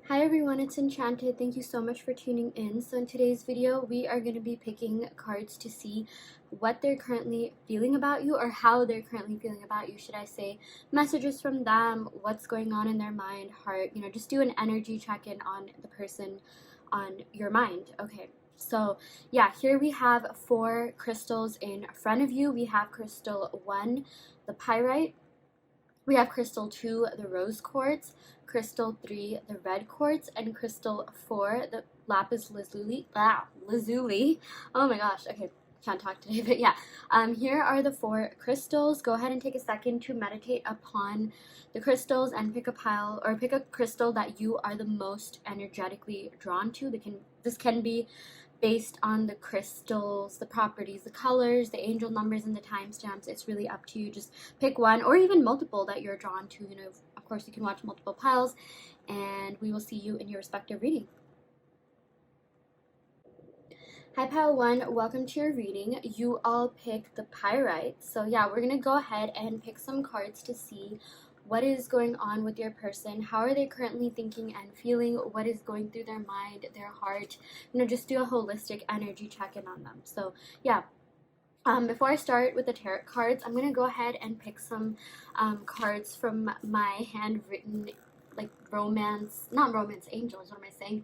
Hi everyone, it's Enchanted. Thank you so much for tuning in. So in today's video, we are going to be picking cards to see what they're currently feeling about you, or how they're currently feeling about you, should I say. Messages from them, what's going on in their mind, heart, just do an energy check-in on the person on your mind. Okay, so yeah, here we have 4 crystals in front of you. We have crystal 1, the Pyrite. We have crystal 2, the rose quartz, crystal 3, the red quartz, and crystal 4, the lapis lazuli. Lazuli. Oh my gosh. Okay, can't talk today, but yeah. Here are the 4 crystals. Go ahead and take a second to meditate upon the crystals and pick a pile or pick a crystal that you are the most energetically drawn to. This can be based on the crystals, the properties, the colors, the angel numbers, and the timestamps. It's really up to you. Just pick one or even multiple that you're drawn to. Of course, you can watch multiple piles, and we will see you in your respective reading. Hi pile 1, welcome to your reading. You all picked the Pyrite. So yeah, we're going to go ahead and pick some cards to see what is going on with your person. How are they currently thinking and feeling? What is going through their mind, their heart? Just do a holistic energy check-in on them. So yeah, before I start with the tarot cards, I'm going to go ahead and pick some cards from my handwritten, like not romance angels, what am I saying?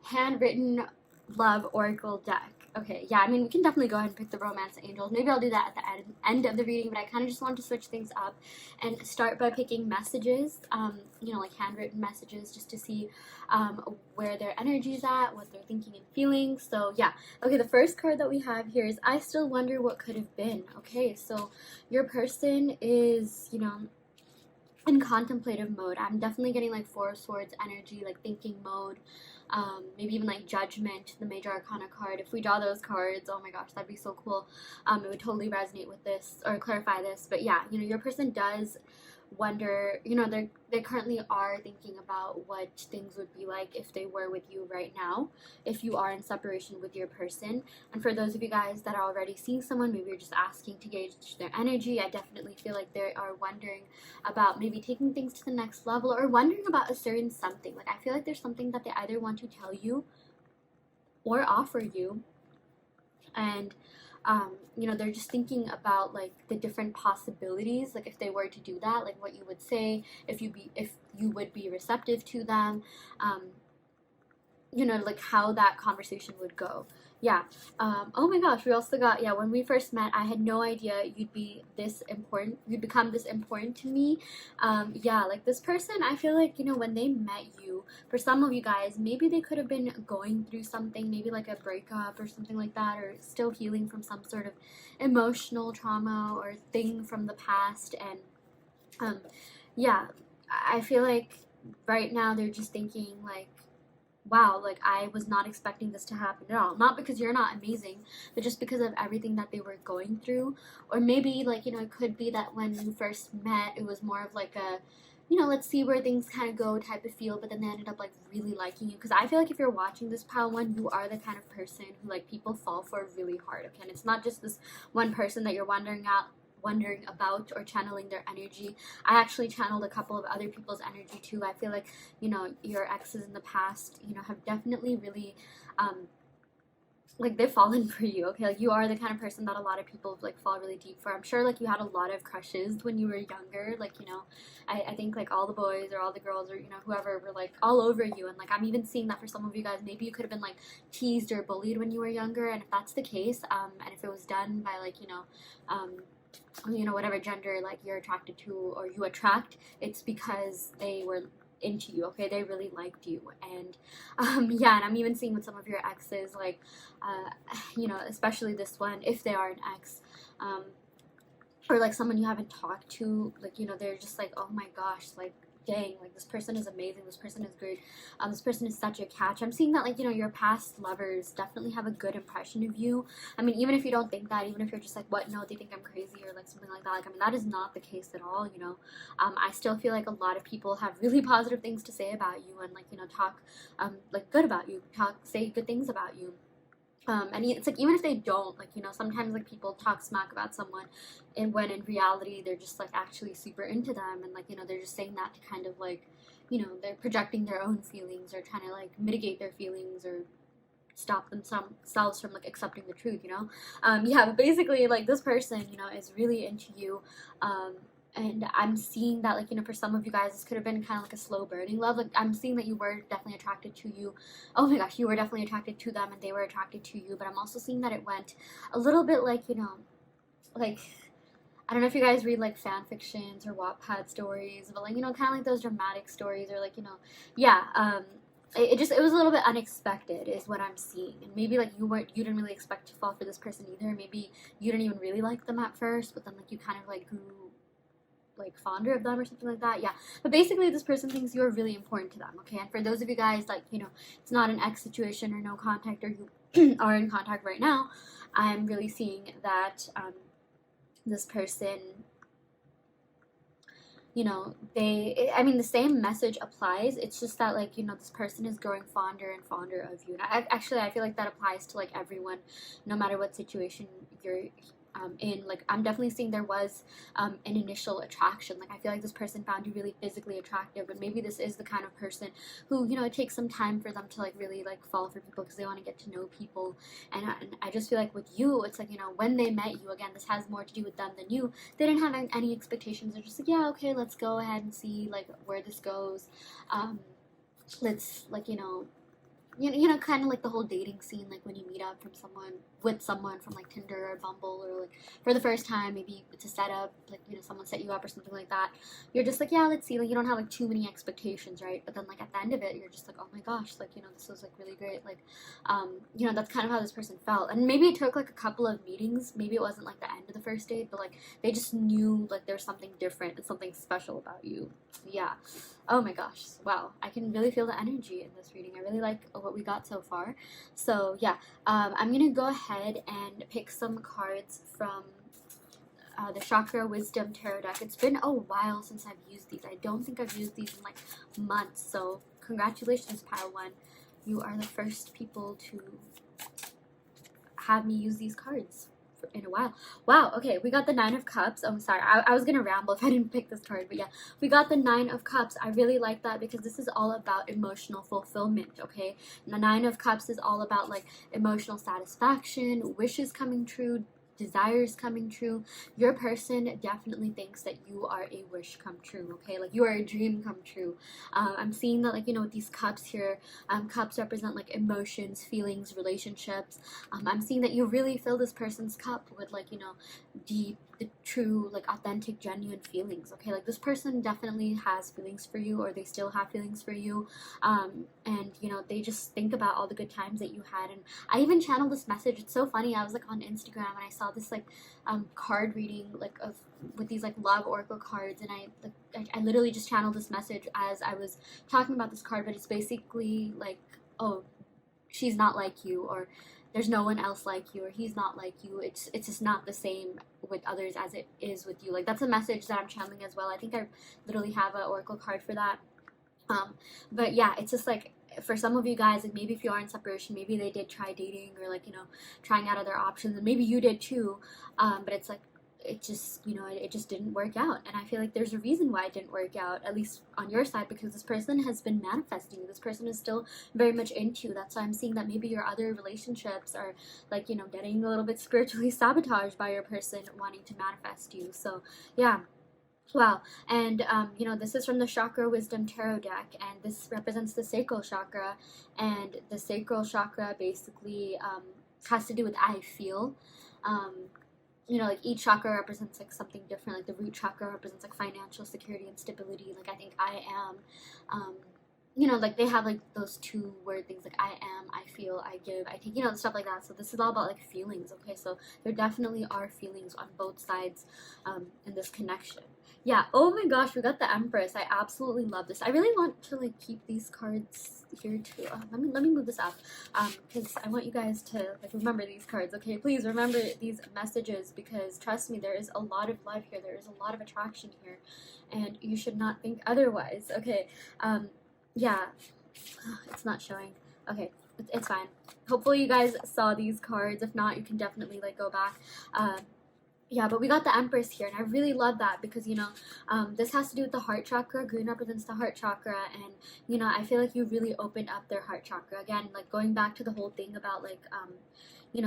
Handwritten love oracle deck. Okay, yeah, I mean, we can definitely go ahead and pick the romance angels. Maybe I'll do that at the end of the reading, but I kind of just want to switch things up and start by picking messages, like handwritten messages, just to see where their energy's at, what they're thinking and feeling. So yeah, okay, the first card that we have here is I still wonder what could have been. Okay, so your person is, in contemplative mode. I'm definitely getting like 4 of Swords energy, like thinking mode, maybe even like Judgment, the Major Arcana card. If we draw those cards, oh my gosh, that'd be so cool. It would totally resonate with this or clarify this. But yeah, your person does wonder, they currently are thinking about what things would be like if they were with you right now, if you are in separation with your person. And for those of you guys that are already seeing someone, maybe you're just asking to gauge their energy, I definitely feel like they are wondering about maybe taking things to the next level, or wondering about a certain something. Like, I feel like there's something that they either want to tell you or offer you, and they're just thinking about like the different possibilities, like if they were to do that, like what you would say, if you would be receptive to them, like how that conversation would go. Yeah. Oh my gosh, we also got, yeah, when we first met, I had no idea you'd become this important to me. Yeah, like this person, I feel like, when they met you, for some of you guys, maybe they could have been going through something, maybe like a breakup or something like that, or still healing from some sort of emotional trauma or thing from the past. And yeah, I feel like right now they're just thinking like, wow, like I was not expecting this to happen at all. Not because you're not amazing, but just because of everything that they were going through. Or maybe like, it could be that when you first met, it was more of like a, let's see where things kind of go type of feel, but then they ended up like really liking you. Because I feel like if you're watching this pile 1, you are the kind of person who like people fall for really hard. Okay, and it's not just this one person that you're wondering about or channeling their energy. I actually channeled a couple of other people's energy too. I feel like, your exes in the past, have definitely really, like they've fallen for you. Okay, like you are the kind of person that a lot of people like fall really deep for. I'm sure like you had a lot of crushes when you were younger. Like, I think like all the boys or all the girls or, whoever were like all over you. And like, I'm even seeing that for some of you guys, maybe you could have been like teased or bullied when you were younger. And if that's the case, and if it was done by like, whatever gender like you're attracted to or you attract, it's because they were into you. Okay, they really liked you. And yeah, and I'm even seeing with some of your exes, like especially this one, if they are an ex, or like someone you haven't talked to, like they're just like, oh my gosh, like dang, like this person is amazing, this person is great, this person is such a catch. I'm seeing that like, your past lovers definitely have a good impression of you. I mean, even if you don't think that, even if you're just like, what, no, they think I'm crazy or like something like that, like, I mean, that is not the case at all. I still feel like a lot of people have really positive things to say about you, and like, talk like good about you, say good things about you. And it's like, even if they don't, like, sometimes like people talk smack about someone, and when in reality they're just like actually super into them, and like, they're just saying that to kind of like, you know, they're projecting their own feelings or trying to like mitigate their feelings or stop themselves from like accepting the truth, you know. Yeah, but basically like this person, you know, is really into you. And I'm seeing that, like, you know, for some of you guys this could have been kind of like a slow burning love. Like, I'm seeing that you were definitely attracted to you. Oh my gosh, you were definitely attracted to them and they were attracted to you. But I'm also seeing that it went a little bit like, you know, like, I don't know if you guys read like fan fictions or Wattpad stories, but like, you know, kind of like those dramatic stories, or like, you know, yeah, it just, it was a little bit unexpected is what I'm seeing. And maybe like you didn't really expect to fall for this person either. Maybe you didn't even really like them at first, but then like you kind of like grew like fonder of them or something like that. Yeah, but basically this person thinks you're really important to them. Okay, and for those of you guys, like, you know, it's not an ex situation or no contact, or you are in contact right now, I'm really seeing that this person, you know, I mean, the same message applies. It's just that, like, you know, this person is growing fonder and fonder of you. And actually, I feel like that applies to like everyone, no matter what situation you're in. Like, I'm definitely seeing there was an initial attraction. Like, I feel like this person found you really physically attractive, and maybe this is the kind of person who, you know, it takes some time for them to like really like fall for people because they want to get to know people. And I just feel like with you, it's like, you know, when they met you, again, this has more to do with them than you. They didn't have any expectations. They're just like, yeah, okay, let's go ahead and see like where this goes. Let's, like, you know, kind of like the whole dating scene, like when you meet up with someone from like Tinder or Bumble, or like for the first time, maybe it's a setup, like, you know, someone set you up or something like that. You're just like, yeah, let's see. Like, you don't have like too many expectations, right? But then like at the end of it, you're just like, oh my gosh, like, you know, this was like really great. Like, you know, that's kind of how this person felt. And maybe it took like a couple of meetings. Maybe it wasn't like the end of the first date, but like they just knew like there's something different and something special about you. Yeah. Oh my gosh, wow, I can really feel the energy in this reading. I really like what we got so far. So yeah, I'm gonna go ahead and pick some cards from the Chakra Wisdom Tarot deck. It's been a while since I've used these. I don't think I've used these in like months, so congratulations, Pile 1. You are the first people to have me use these cards in a while. Wow, okay, we got the Nine of Cups. Oh, I'm sorry, I was gonna ramble if I didn't pick this card, but yeah, we got the Nine of Cups. I really like that because this is all about emotional fulfillment, okay? And the Nine of Cups is all about like emotional satisfaction, wishes coming true, desires coming true. Your person definitely thinks that you are a wish come true, okay? Like, you are a dream come true. I'm seeing that, like, you know, with these cups here, cups represent like emotions, feelings, relationships. I'm seeing that you really fill this person's cup with, like, you know, deep, the true, like, authentic, genuine feelings, okay? Like, this person definitely has feelings for you, or they still have feelings for you. And, you know, they just think about all the good times that you had. And I even channeled this message. It's so funny. I was like on Instagram and I saw this like card reading like of with these like love oracle cards, and I literally just channeled this message as I was talking about this card. But it's basically like, oh, she's not like you, or there's no one else like you, or he's not like you. It's just not the same with others as it is with you. Like, that's a message that I'm channeling as well. I think I literally have an oracle card for that. But yeah, it's just like, for some of you guys, like, maybe if you are in separation, maybe they did try dating, or like, you know, trying out other options, and maybe you did too. But it's like, it just, you know, it just didn't work out. And I feel like there's a reason why it didn't work out, at least on your side, because this person has been manifesting you. This person is still very much into you. That's why I'm seeing that maybe your other relationships are, like, you know, getting a little bit spiritually sabotaged by your person wanting to manifest you. So yeah. Wow, and you know, this is from the Chakra Wisdom Tarot deck, and this represents the sacral chakra, and the sacral chakra basically has to do with I feel. Um, you know, like, each chakra represents like something different. Like, the root chakra represents like financial security and stability. Like, I think I am. You know, like, they have like those two word things, like I am, I feel, I give, I take, you know, stuff like that. So this is all about like feelings, okay? So there definitely are feelings on both sides in this connection. Yeah, oh my gosh, we got the Empress. I absolutely love this. I really want to like keep these cards here too. Let me move this up because I want you guys to like remember these cards, okay? Please remember these messages, because trust me, there is a lot of love here. There is a lot of attraction here, and you should not think otherwise, okay? Yeah, it's not showing. Okay, it's fine. Hopefully you guys saw these cards. If not, you can definitely like go back. Yeah, but we got the Empress here, and I really love that because, this has to do with the heart chakra. Green represents the heart chakra, and, I feel like you really opened up their heart chakra. Again, like, going back to the whole thing about, like,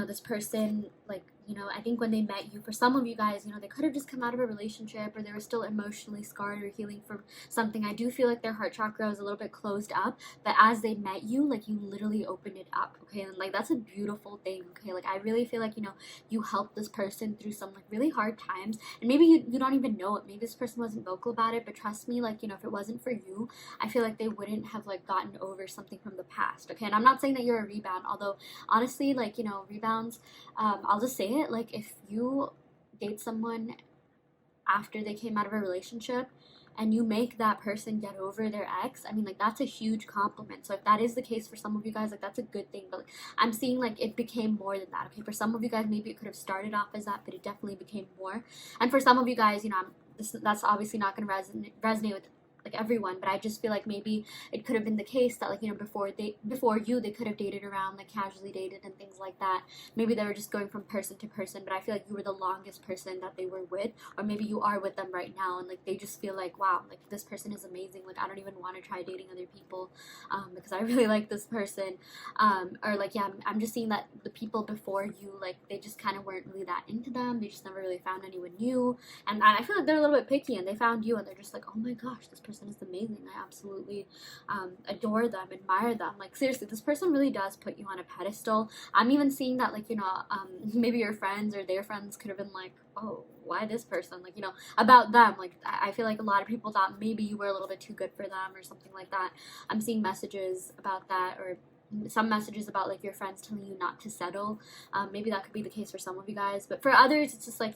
this person, like, I think when they met you, for some of you guys, they could have just come out of a relationship, or they were still emotionally scarred or healing from something. I do feel like their heart chakra was a little bit closed up, but as they met you, like, you literally opened it up, okay? And, like, that's a beautiful thing, okay? Like, I really feel like, you helped this person through some, like, really hard times, and maybe you don't even know it. Maybe this person wasn't vocal about it, but trust me, like, if it wasn't for you, I feel like they wouldn't have, like, gotten over something from the past, okay? And I'm not saying that you're a rebound, although honestly, like, rebounds, I'll just say it, like, if you date someone after they came out of a relationship and you make that person get over their ex, I mean, like, that's a huge compliment. So if that is the case for some of you guys, like, that's a good thing. But, like, I'm seeing, like, it became more than that, okay? For some of you guys, maybe it could have started off as that, but it definitely became more. And for some of you guys, that's obviously not going to resonate with, like, everyone, but I just feel like maybe it could have been the case that, like, before they could have dated around, like, casually dated and things like that. Maybe they were just going from person to person, but I feel like you were the longest person that they were with, or maybe you are with them right now, and, like, they just feel like, wow, like, this person is amazing, like, I don't even want to try dating other people, because I really like this person, or, like, yeah, I'm just seeing that the people before you, like, they just kind of weren't really that into them. They just never really found anyone new, and I feel like they're a little bit picky, and they found you, and they're just like, oh my gosh, this person is amazing. I absolutely adore them, admire them. Like, seriously, this person really does put you on a pedestal. I'm even seeing that, like, maybe your friends or their friends could have been like, oh, why this person? Like, about them. Like, I feel like a lot of people thought maybe you were a little bit too good for them or something like that. I'm seeing messages about that, or some messages about, like, your friends telling you not to settle. Maybe that could be the case for some of you guys, but for others, it's just like,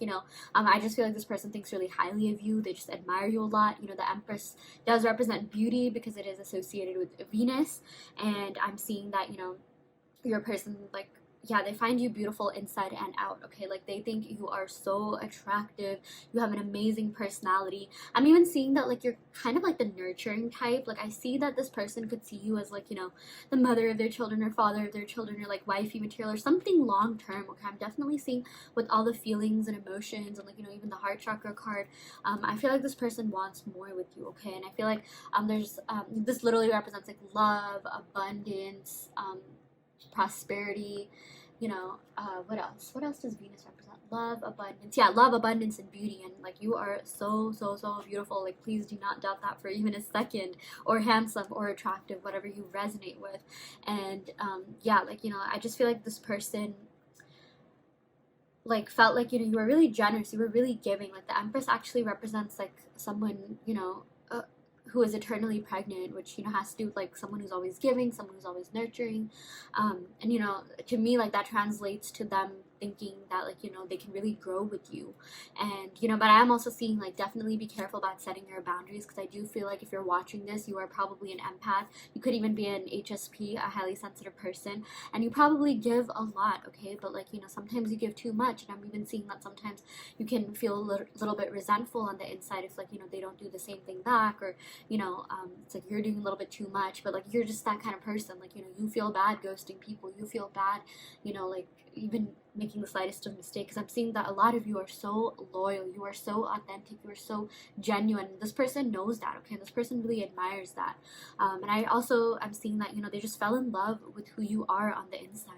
I just feel like this person thinks really highly of you. They just admire you a lot. The Empress does represent beauty because it is associated with Venus, and I'm seeing that, your person, like, yeah, they find you beautiful inside and out, okay? Like, they think you are so attractive. You have an amazing personality. I'm even seeing that, like, you're kind of like the nurturing type. Like, I see that this person could see you as, like, the mother of their children or father of their children, or, like, wifey material or something long term, okay? I'm definitely seeing with all the feelings and emotions and, like, even the heart chakra card, I feel like this person wants more with you, okay? And I feel like there's this literally represents, like, love, abundance, prosperity, what else? What else does Venus represent? Love, abundance. Yeah, love, abundance, and beauty. And, like, you are so, so, so beautiful. Like, please do not doubt that for even a second. Or handsome, or attractive, whatever you resonate with. And, yeah, like, I just feel like this person, like, felt like, you were really generous. You were really giving. Like, the Empress actually represents, like, someone, who is eternally pregnant, which, has to do with, like, someone who's always giving, someone who's always nurturing, and, to me, like, that translates to them thinking that, like, they can really grow with you. And, but I am also seeing, like, definitely be careful about setting your boundaries, because I do feel like if you're watching this, you are probably an empath. You could even be an HSP, a highly sensitive person, and you probably give a lot, okay? But, like, sometimes you give too much, and I'm even seeing that sometimes you can feel a little bit resentful on the inside if, like, they don't do the same thing back, or, it's like you're doing a little bit too much, but, like, you're just that kind of person. Like, you feel bad ghosting people. You feel bad, like, even making the slightest of mistake, because I'm seeing that a lot of you are so loyal, you are so authentic, you are so genuine. This person knows that, okay? This person really admires that, and I'm seeing that, they just fell in love with who you are on the inside.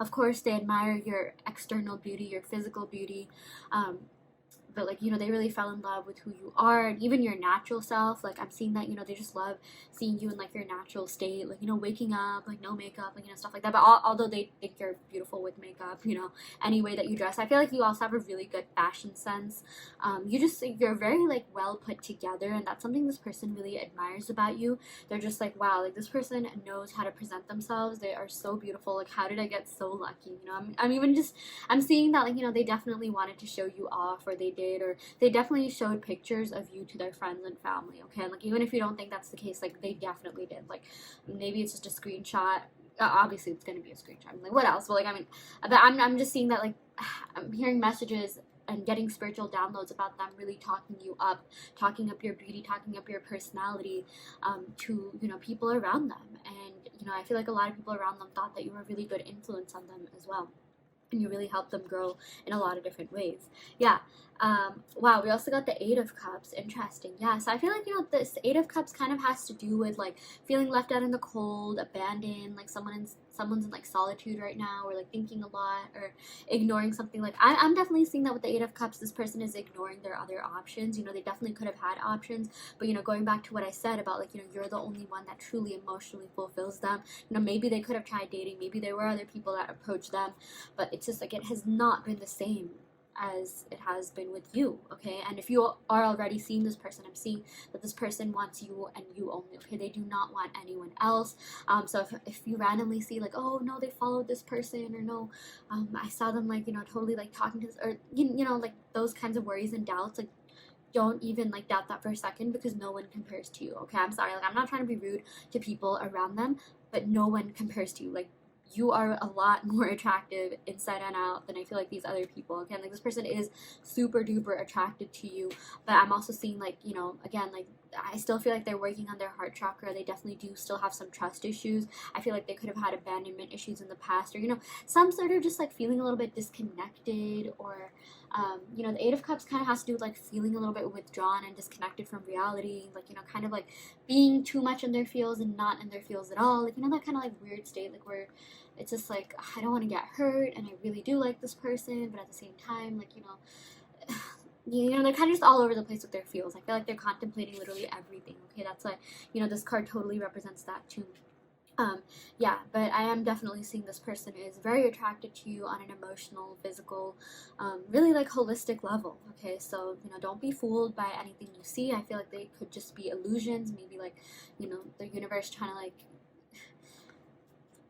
Of course they admire your external beauty, your physical beauty, but, like, they really fell in love with who you are, and even your natural self. Like, I'm seeing that, they just love seeing you in, like, your natural state, like, waking up, like, no makeup, like, stuff like that. But although they think you're beautiful with makeup, any way that you dress, I feel like you also have a really good fashion sense. You're very, like, well put together, and that's something this person really admires about you. They're just like, wow, like, this person knows how to present themselves. They are so beautiful. Like, how did I get so lucky? I'm seeing that, like, they definitely wanted to show you off, or they did, or they definitely showed pictures of you to their friends and family, okay? And, like, even if you don't think that's the case, like, they definitely did. Like, maybe it's just a screenshot. Obviously it's going to be a screenshot. I'm like, what else? But, like, I mean, but I'm just seeing that, like, I'm hearing messages and getting spiritual downloads about them really talking you up, talking up your beauty, talking up your personality, to, people around them. And, I feel like a lot of people around them thought that you were a really good influence on them as well. and you really help them grow in a lot of different ways. Yeah. Wow, we also got the Eight of Cups. Interesting. Yeah, so I feel like, this Eight of Cups kind of has to do with like feeling left out in the cold, abandoned, like someone's in like solitude right now, or like thinking a lot, or ignoring something. Like I'm definitely seeing that with the Eight of Cups, this person is ignoring their other options. They definitely could have had options, but going back to what I said about like, you're the only one that truly emotionally fulfills them. Maybe they could have tried dating, maybe there were other people that approached them, but it's just like it has not been the same as it has been with you. Okay, and if you are already seeing this person, I'm seeing that this person wants you and you only. Okay, they do not want anyone else. So if you randomly see like, oh no, they followed this person, or no, I saw them like, totally like talking to this, or like those kinds of worries and doubts, like don't even like doubt that for a second, because no one compares to you. Okay, I'm sorry, like I'm not trying to be rude to people around them, but no one compares to you. Like, you are a lot more attractive inside and out than I feel like these other people. Again, like this person is super duper attracted to you, but I'm also seeing like, again, like I still feel like they're working on their heart chakra. They definitely do still have some trust issues. I feel like they could have had abandonment issues in the past, or some sort of just like feeling a little bit disconnected, or the Eight of Cups kind of has to do with like feeling a little bit withdrawn and disconnected from reality, like kind of like being too much in their feels and not in their feels at all, like that kind of like weird state, like where it's just like I don't want to get hurt and I really do like this person, but at the same time, like they're kind of just all over the place with their feels. I feel like they're contemplating literally everything. Okay, that's why this card totally represents that too. Yeah, but I am definitely seeing this person is very attracted to you on an emotional, physical, really like holistic level. Okay, so don't be fooled by anything you see. I feel like they could just be illusions, maybe like the universe trying to like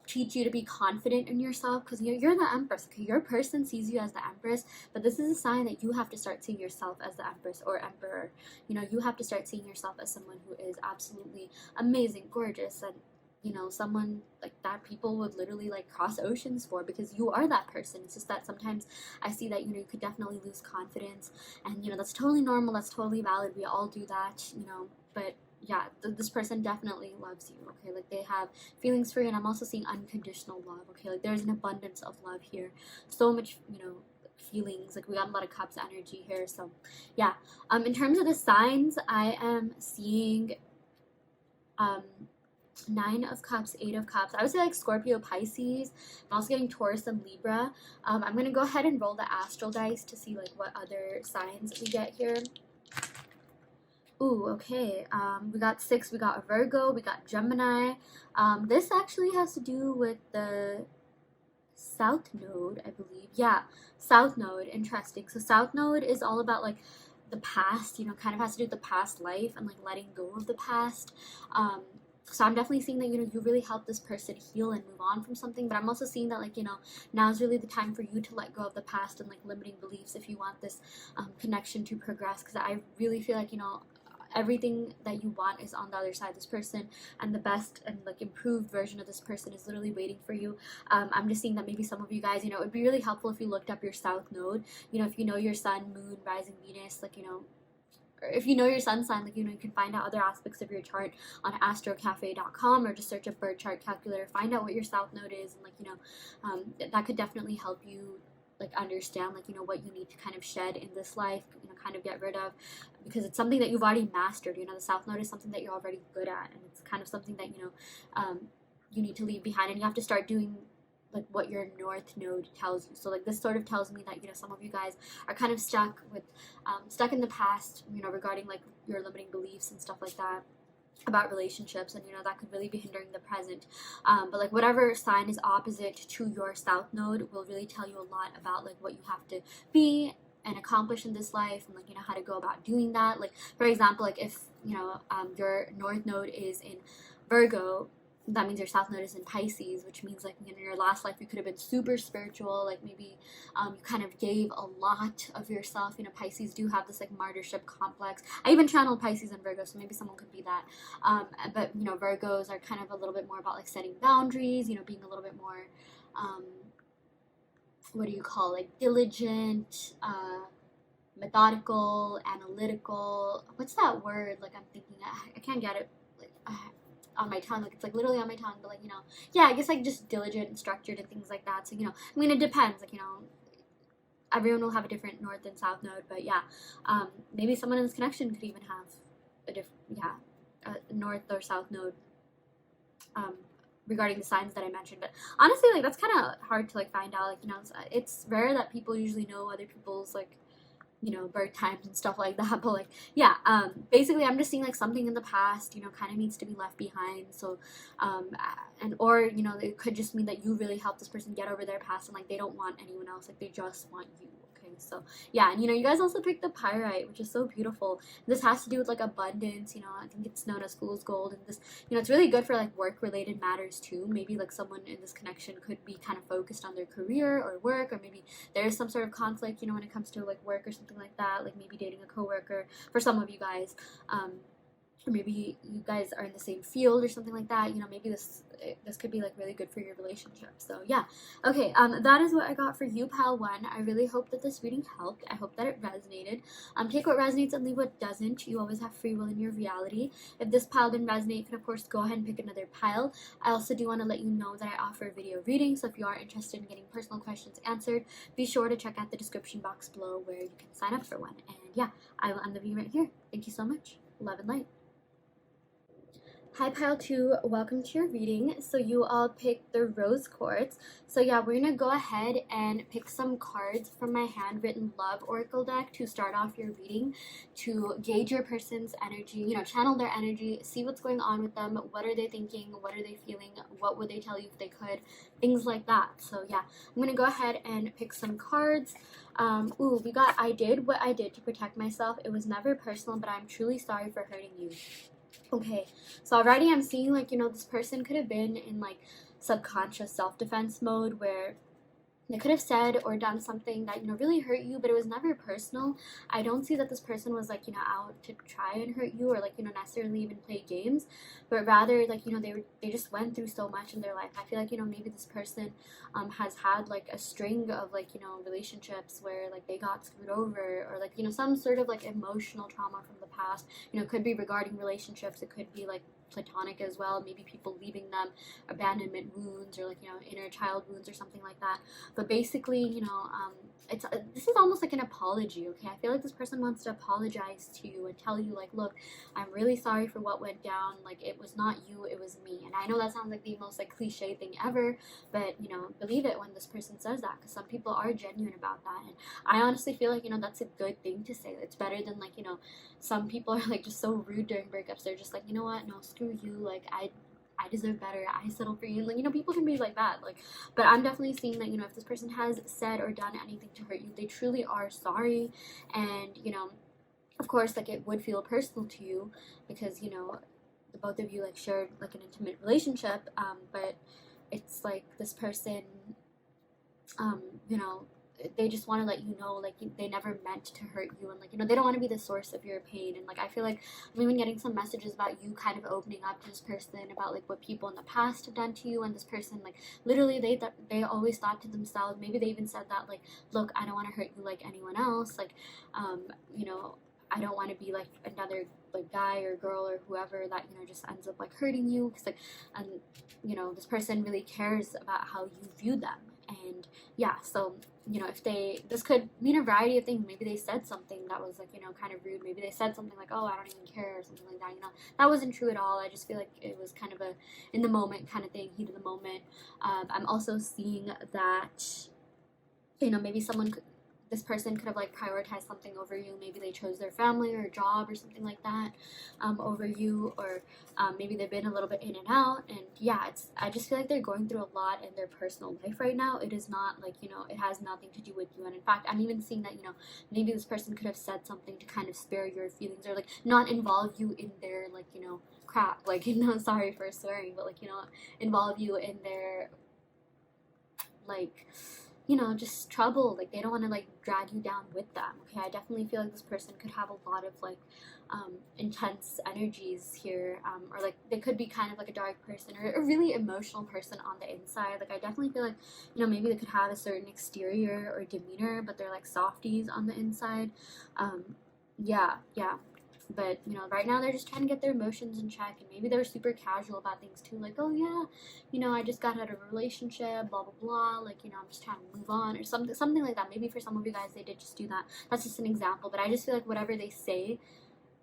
teach you to be confident in yourself, because you're the Empress. Okay, your person sees you as the Empress, but this is a sign that you have to start seeing yourself as the Empress or Emperor. You have to start seeing yourself as someone who is absolutely amazing, gorgeous, and someone like that people would literally like cross oceans for, because you are that person. It's just that sometimes I see that you could definitely lose confidence, and that's totally normal, that's totally valid, we all do that, but yeah, this person definitely loves you. Okay, like they have feelings for you, and I'm also seeing unconditional love. Okay, like there's an abundance of love here, so much feelings, like we got a lot of cups energy here. So yeah, in terms of the signs, I am seeing Nine of Cups, Eight of Cups. I would say like Scorpio, Pisces. I'm also getting Taurus and Libra. I'm going to go ahead and roll the astral dice to see like what other signs we get here. Ooh, okay. We got 6, we got a Virgo, we got Gemini. This actually has to do with the South Node, I believe. Yeah, South Node. Interesting. So South Node is all about like the past, kind of has to do with the past life and like letting go of the past. So I'm definitely seeing that you really help this person heal and move on from something, but I'm also seeing that like now is really the time for you to let go of the past and like limiting beliefs if you want this connection to progress, because I really feel like everything that you want is on the other side. This person and the best and like improved version of this person is literally waiting for you. I'm just seeing that maybe some of you guys, it would be really helpful if you looked up your South Node. If you know your Sun, Moon, Rising, Venus, like or if you know your sun sign, like you can find out other aspects of your chart on astrocafe.com, or just search a birth chart calculator, find out what your South Node is, and like that could definitely help you like understand like what you need to kind of shed in this life, kind of get rid of, because it's something that you've already mastered. The South Node is something that you're already good at, and it's kind of something that you need to leave behind, and you have to start doing like what your North Node tells you. So like this sort of tells me that some of you guys are kind of stuck in the past, regarding like your limiting beliefs and stuff like that about relationships, and that could really be hindering the present. But like whatever sign is opposite to your South Node will really tell you a lot about like what you have to be and accomplish in this life, and like how to go about doing that. Like for example, like if your North Node is in Virgo, that means your South Node is in Pisces, which means like in your last life you could have been super spiritual, like maybe you kind of gave a lot of yourself. Pisces do have this like martyrship complex. I even channeled Pisces and Virgo, so maybe someone could be that. But Virgos are kind of a little bit more about like setting boundaries, being a little bit more what do you call, like diligent, methodical, analytical. What's that word? Like I'm thinking, I can't get it. Like on my tongue, like it's like literally on my tongue, but like, you know, yeah, I guess like just diligent and structured and things like that. So, you know, I mean, it depends, like, you know, everyone will have a different north and south node, but yeah, maybe someone in this connection could even have a different, yeah, a north or south node, um, regarding the signs that I mentioned. But honestly, like that's kind of hard to like find out. Like, you know, it's rare that people usually know other people's like, you know, birth times and stuff like that. But like, yeah, basically I'm just seeing like something in the past, you know, kind of needs to be left behind. So and or, you know, it could just mean that you really helped this person get over their past, and like they don't want anyone else, like they just want you. Okay, so yeah, and you know, you guys also picked the pyrite, which is so beautiful. This has to do with like abundance, you know, I think it's known as fool's gold, and this, you know, it's really good for like work related matters too. Maybe like someone in this connection could be kind of focused on their career or work, or maybe there is some sort of conflict, you know, when it comes to like work or something like that, like maybe dating a coworker for some of you guys, or maybe you guys are in the same field or something like that. You know, maybe this could be like really good for your relationship. So yeah, okay, that is what I got for you, pal one. I really hope that this reading helped. I hope that it resonated. Take what resonates and leave what doesn't. You always have free will in your reality. If this pile didn't resonate, you can of course go ahead and pick another pile. I also do want to let you know that I offer video readings, so if you are interested in getting personal questions answered, be sure to check out the description box below where you can sign up for one. And yeah, I will end the video right here. Thank you so much. Love and light. Hi Pile 2, welcome to your reading. So you all picked the rose quartz. So yeah, we're gonna go ahead and pick some cards from my handwritten love oracle deck to start off your reading, to gauge your person's energy, you know, channel their energy, see what's going on with them, what are they thinking, what are they feeling, what would they tell you if they could, things like that. So yeah, I'm gonna go ahead and pick some cards. I did what I did to protect myself. It was never personal, but I'm truly sorry for hurting you. Okay, so already I'm seeing like, you know, this person could have been in like subconscious self-defense mode where they could have said or done something that, you know, really hurt you, but it was never personal. I don't see that this person was like, you know, out to try and hurt you or like, you know, necessarily even play games, but rather like, you know, they just went through so much in their life. I feel like, you know, maybe this person has had like a string of like, you know, relationships where like they got screwed over, or like, you know, some sort of like emotional trauma from the past. You know, it could be regarding relationships, it could be like platonic as well, maybe people leaving them, abandonment wounds, or like, you know, inner child wounds or something like that. But basically, you know, this is almost like an apology. Okay, I feel like this person wants to apologize to you and tell you like, look, I'm really sorry for what went down, like it was not you, it was me. And I know that sounds like the most like cliche thing ever, but you know, believe it when this person says that, because some people are genuine about that. And I honestly feel like, you know, that's a good thing to say. It's better than like, you know, some people are like just so rude during breakups. They're just like, you know what, no, screw you, like I deserve better, I settle for you. Like, you know, people can be like that. Like, but I'm definitely seeing that, you know, if this person has said or done anything to hurt you, they truly are sorry. And, you know, of course, like it would feel personal to you because, you know, the both of you like shared like an intimate relationship. But it's like this person, you know, they just want to let you know like they never meant to hurt you, and like, you know, they don't want to be the source of your pain. And like I feel like I'm even getting some messages about you kind of opening up to this person about like what people in the past have done to you, and this person like literally they always thought to themselves, maybe they even said that like, look, I don't want to hurt you like anyone else, like you know, I don't want to be like another like guy or girl or whoever that, you know, just ends up like hurting you, because like, and you know, this person really cares about how you view them. And yeah, so, you know, if this could mean a variety of things. Maybe they said something that was like, you know, kind of rude. Maybe they said something like, oh, I don't even care, or something like that. You know, that wasn't true at all. I just feel like it was kind of a in the moment kind of thing, heat of the moment. I'm also seeing that, you know, maybe this person could have like prioritized something over you. Maybe they chose their family or job or something like that over you, or maybe they've been a little bit in and out. And yeah, I just feel like they're going through a lot in their personal life right now. It is not like, you know, it has nothing to do with you. And in fact, I'm even seeing that, you know, maybe this person could have said something to kind of spare your feelings, or like not involve you in their like, you know, crap, like, you know, sorry for swearing, but like, you know, involve you in their like, you know, just trouble. Like they don't want to like drag you down with them. Okay, I definitely feel like this person could have a lot of like intense energies here, or like they could be kind of like a dark person or a really emotional person on the inside. Like I definitely feel like, you know, maybe they could have a certain exterior or demeanor, but they're like softies on the inside. Yeah, But you know, right now they're just trying to get their emotions in check, and maybe they're super casual about things too, like, oh yeah, you know, I just got out of a relationship, blah blah blah, like, you know, I'm just trying to move on, or something like that. Maybe for some of you guys they did just do that. That's just an example, but I just feel like whatever they say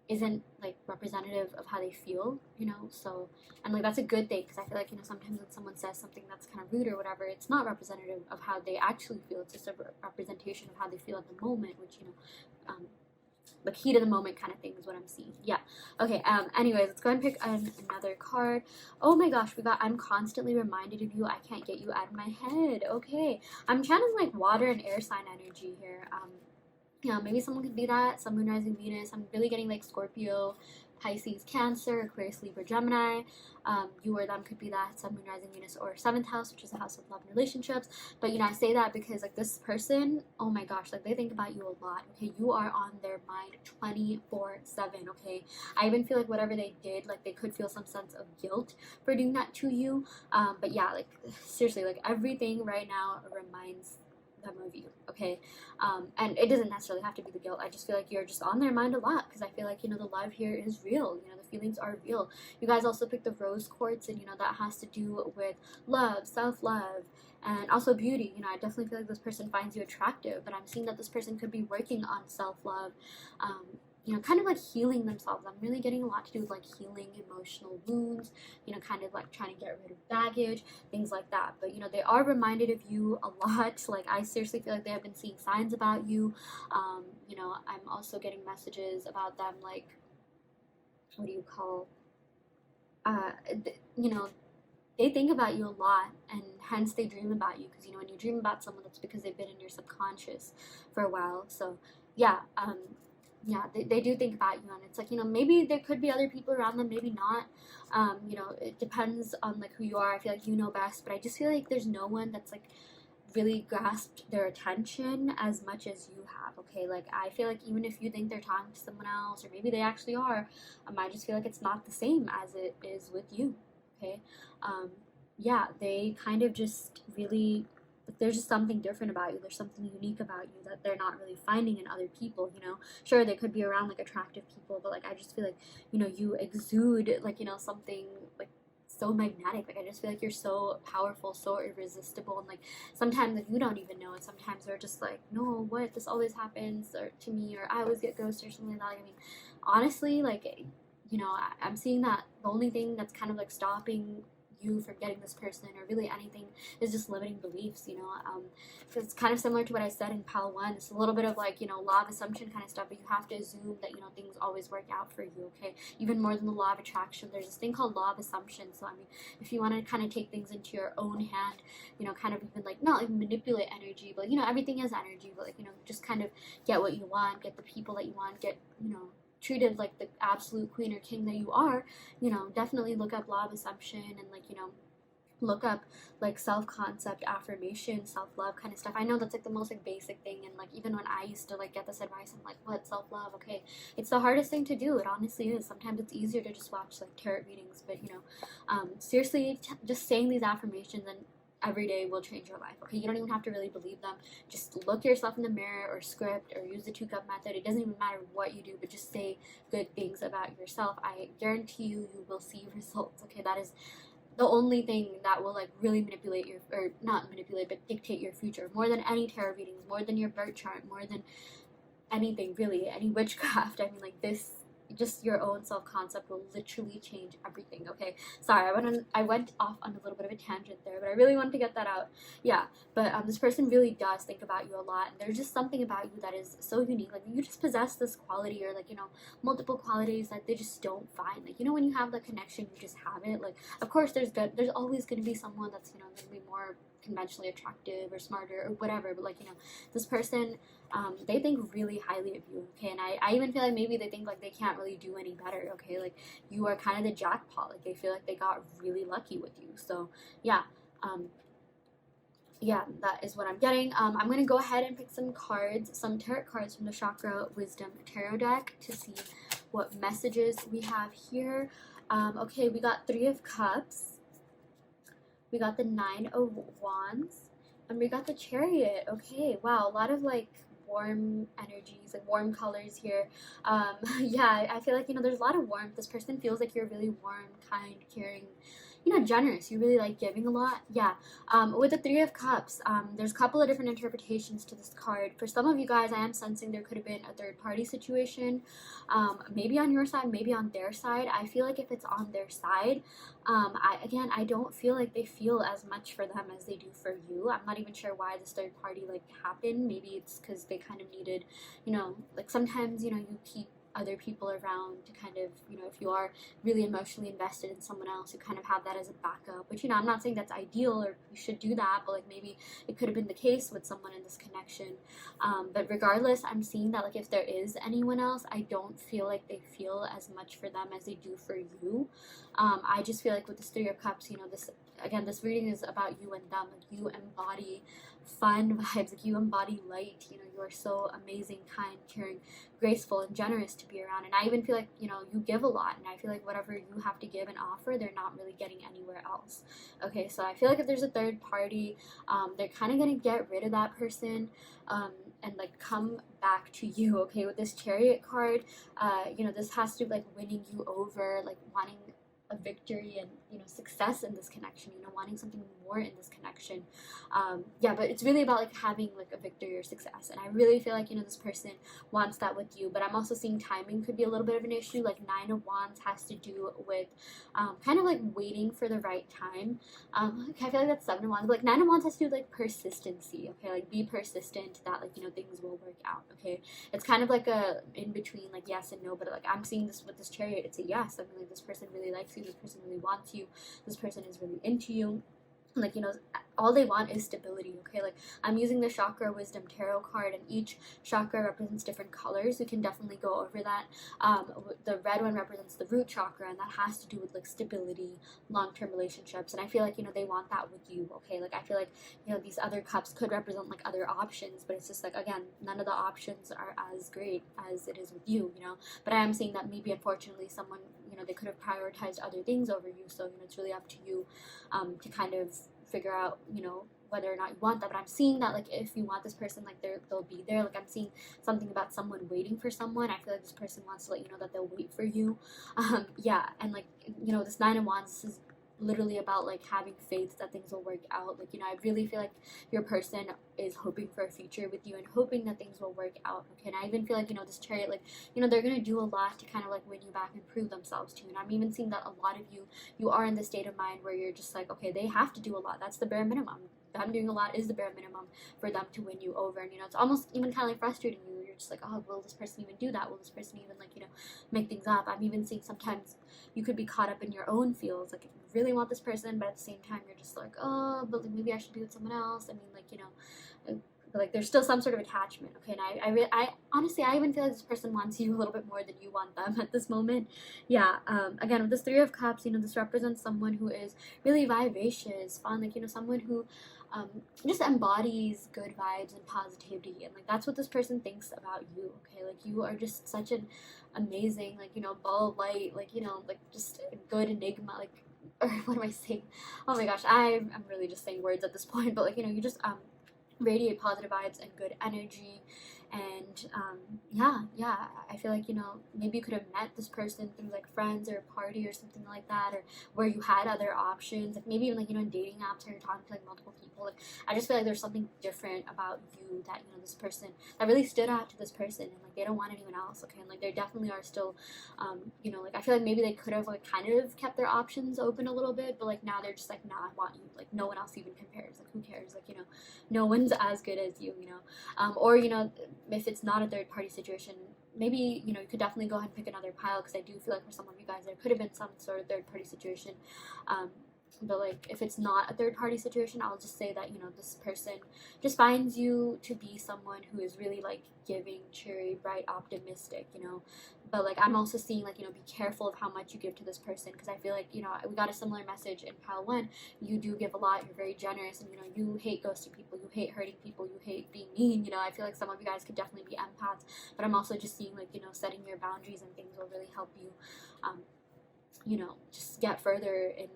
isn't like representative of how they feel, you know. So, and like that's a good thing, because I feel like, you know, sometimes when someone says something that's kind of rude or whatever, it's not representative of how they actually feel. It's just a representation of how they feel at the moment, which, you know, like heat of the moment kind of thing is what I'm seeing. Yeah. Okay. Anyways, let's go and pick another card. Oh my gosh, we got I'm constantly reminded of you. I can't get you out of my head. Okay. I'm channeling like water and air sign energy here. Yeah, maybe someone could be that. Sun, Moon, Rising, Venus. I'm really getting like Scorpio, Pisces, Cancer, Aquarius, Libra, Gemini. You or them could be that. Sun, Moon, Rising, Venus, or 7th house, which is the house of love and relationships. But you know, I say that because like this person, oh my gosh, like they think about you a lot. Okay, you are on their mind 24/7. Okay, I even feel like whatever they did, like they could feel some sense of guilt for doing that to you. But yeah, like seriously, like everything right now reminds them of you. Okay, and it doesn't necessarily have to be the guilt. I just feel like you're just on their mind a lot, because I feel like, you know, the love here is real. You know, the feelings are real. You guys also picked the rose quartz, and you know that has to do with love, self-love, and also beauty. You know, I definitely feel like this person finds you attractive, but I'm seeing that this person could be working on self-love, you know, kind of like healing themselves. I'm really getting a lot to do with like healing emotional wounds, you know, kind of like trying to get rid of baggage, things like that. But you know, they are reminded of you a lot. Like I seriously feel like they have been seeing signs about you. You know, I'm also getting messages about them, like, what do you call, you know, they think about you a lot, and hence they dream about you, because you know, when you dream about someone, that's because they've been in your subconscious for a while. So yeah, yeah, they do think about you, and it's like, you know, maybe there could be other people around them, maybe not. You know, it depends on like who you are. I feel like you know best, but I just feel like there's no one that's like really grasped their attention as much as you have. Okay, like I feel like even if you think they're talking to someone else, or maybe they actually are, I just feel like it's not the same as it is with you. Okay, yeah, they kind of just really, like, there's just something different about you. There's something unique about you that they're not really finding in other people, you know. Sure, they could be around like attractive people, but like I just feel like, you know, you exude like, you know, something like so magnetic. Like I just feel like you're so powerful, so irresistible, and like sometimes like you don't even know it. Sometimes they're just like, no, what, this always happens or to me, or I always get ghosted or something like that. I mean, honestly, like, you know, I'm seeing that the only thing that's kind of like stopping you from getting this person, or really anything, is just limiting beliefs, you know. It's kind of similar to what I said in Pal 1. It's a little bit of like, you know, law of assumption kind of stuff, but you have to assume that, you know, things always work out for you. Okay, even more than the law of attraction, there's this thing called law of assumption. So I mean, if you want to kind of take things into your own hand, you know, kind of even like not like manipulate energy, but you know, everything is energy, but like, you know, just kind of get what you want, get the people that you want, get, you know, treated like the absolute queen or king that you are. You know, definitely look up law of assumption, and like, you know, look up like self-concept, affirmation, self-love kind of stuff. I know that's like the most like basic thing, and like even when I used to like get this advice, I'm like, what, self-love? Okay, it's the hardest thing to do. It honestly is. Sometimes it's easier to just watch like tarot readings, but you know, seriously, just saying these affirmations and every day will change your life. Okay, you don't even have to really believe them. Just look yourself in the mirror, or script, or use the 2-cup method. It doesn't even matter what you do, but just say good things about yourself. I guarantee you, you will see results. Okay, that is the only thing that will like really manipulate your, or not manipulate, but dictate your future, more than any tarot readings, more than your birth chart, more than anything, really, any witchcraft. I mean, like this, just your own self-concept will literally change everything. Okay, sorry, I went off on a little bit of a tangent there, but I really wanted to get that out. Yeah, but this person really does think about you a lot, and there's just something about you that is so unique. Like you just possess this quality, or like, you know, multiple qualities that they just don't find. Like, you know, when you have the connection, you just have it. Like, of course there's always going to be someone that's, you know, going to be more conventionally attractive or smarter or whatever, but like, you know, this person, they think really highly of you. Okay, and I even feel like maybe they think like they can't really do any better. Okay, like you are kind of the jackpot. Like they feel like they got really lucky with you. So yeah, yeah, that is what I'm getting. I'm gonna go ahead and pick some cards, some tarot cards from the Chakra Wisdom Tarot deck, to see what messages we have here. Okay, we got 3 of Cups, we got the 9 of Wands, and we got the Chariot. Okay, wow, a lot of like warm energies, like warm colors here. Yeah, I feel like, there's a lot of warmth. This person feels like you're really warm, kind, caring, generous. You really like giving a lot. Yeah. With the Three of Cups, there's a couple of different interpretations to this card. For some of you guys, I am sensing there could have been a third party situation, maybe on your side, maybe on their side. I feel like if it's on their side, I don't feel like they feel as much for them as they do for you. I'm not even sure why this third party like happened. Maybe it's because they kind of needed, like sometimes, you keep other people around to kind of, if you are really emotionally invested in someone else, you kind of have that as a backup, which, I'm not saying that's ideal or you should do that, but like maybe it could have been the case with someone in this connection. But regardless, I'm seeing that like if there is anyone else, I don't feel like they feel as much for them as they do for you. I just feel like with this Three of Cups, this reading is about you and them. Like you embody fun vibes, like you embody light, you are so amazing, kind, caring, graceful, and generous to be around. And I even feel like, you give a lot, and I feel like whatever you have to give and offer, they're not really getting anywhere else. Okay, so I feel like if there's a third party, they're kind of going to get rid of that person, and like come back to you. Okay, with this Chariot card, this has to do like winning you over, like wanting a victory and success in this connection, wanting something more in this connection. But it's really about like having like a victory or success, and I really feel like this person wants that with you. But I'm also seeing timing could be a little bit of an issue. Like Nine of Wands has to do with kind of like waiting for the right time. I feel like that's Seven of Wands, but like Nine of Wands has to do with like persistency. Okay, like be persistent that like things will work out. Okay, it's kind of like a in between like yes and no, but like I'm seeing this with this Chariot, it's a yes. I mean, like this person really likes you, this person really wants you, this person is really into you. Like all they want is stability. Okay, like I'm using the Chakra Wisdom Tarot card, and each chakra represents different colors. We can definitely go over that. The red one represents the root chakra, and that has to do with like stability, long-term relationships, and I feel like they want that with you. Okay, like I feel like these other cups could represent like other options, but it's just like, again, none of the options are as great as it is with you. But I am seeing that maybe unfortunately someone, they could have prioritized other things over you. So it's really up to you to kind of figure out whether or not you want that. But I'm seeing that like if you want this person, like they'll be there. Like I'm seeing something about someone waiting for someone. I feel like this person wants to let you know that they'll wait for you. And like this Nine of Wands, this is literally about like having faith that things will work out. Like I really feel like your person is hoping for a future with you and hoping that things will work out. Okay, and I even feel like this Chariot, like they're gonna do a lot to kind of like win you back and prove themselves to you. And I'm even seeing that a lot of you are in the state of mind where you're just like, okay, they have to do a lot. That's the bare minimum. Them doing a lot is the bare minimum for them to win you over. And it's almost even kind of like frustrating you. You're just like, oh, will this person even do that? Will this person even like make things up? I'm even seeing sometimes you could be caught up in your own feels, like if you really want this person, but at the same time you're just like, oh, but like maybe I should be with someone else. I mean, like but like there's still some sort of attachment. Okay, and I honestly, I even feel like this person wants you a little bit more than you want them at this moment. Yeah. Again, with this Three of Cups, this represents someone who is really vivacious, fun, like someone who just embodies good vibes and positivity, and like that's what this person thinks about you. Okay, like you are just such an amazing, like ball of light, like like just a good enigma, like, or what am I saying? Oh my gosh, I'm really just saying words at this point, but like you just radiate positive vibes and good energy. And I feel like maybe you could have met this person through like friends or a party or something like that, or where you had other options, like maybe even like in dating apps where you're talking to like multiple people. Like I just feel like there's something different about you that this person that really stood out to this person, and like they don't want anyone else. Okay, and like they definitely are still like I feel like maybe they could have like kind of kept their options open a little bit, but like now they're just like, nah, I want you. Like no one else even compares. Like who cares? Like no one's as good as you. Or if it's not a third party situation, maybe you could definitely go ahead and pick another pile, because I do feel like for some of you guys there could have been some sort of third party situation. But like if it's not a third party situation, I'll just say that this person just finds you to be someone who is really like giving, cheery, bright, optimistic. But like I'm also seeing like be careful of how much you give to this person, because I feel like we got a similar message in pile 1. You do give a lot, you're very generous, and you hate ghosting people, you hate hurting people, you hate being mean. I feel like some of you guys could definitely be empaths, but I'm also just seeing like setting your boundaries and things will really help you just get further in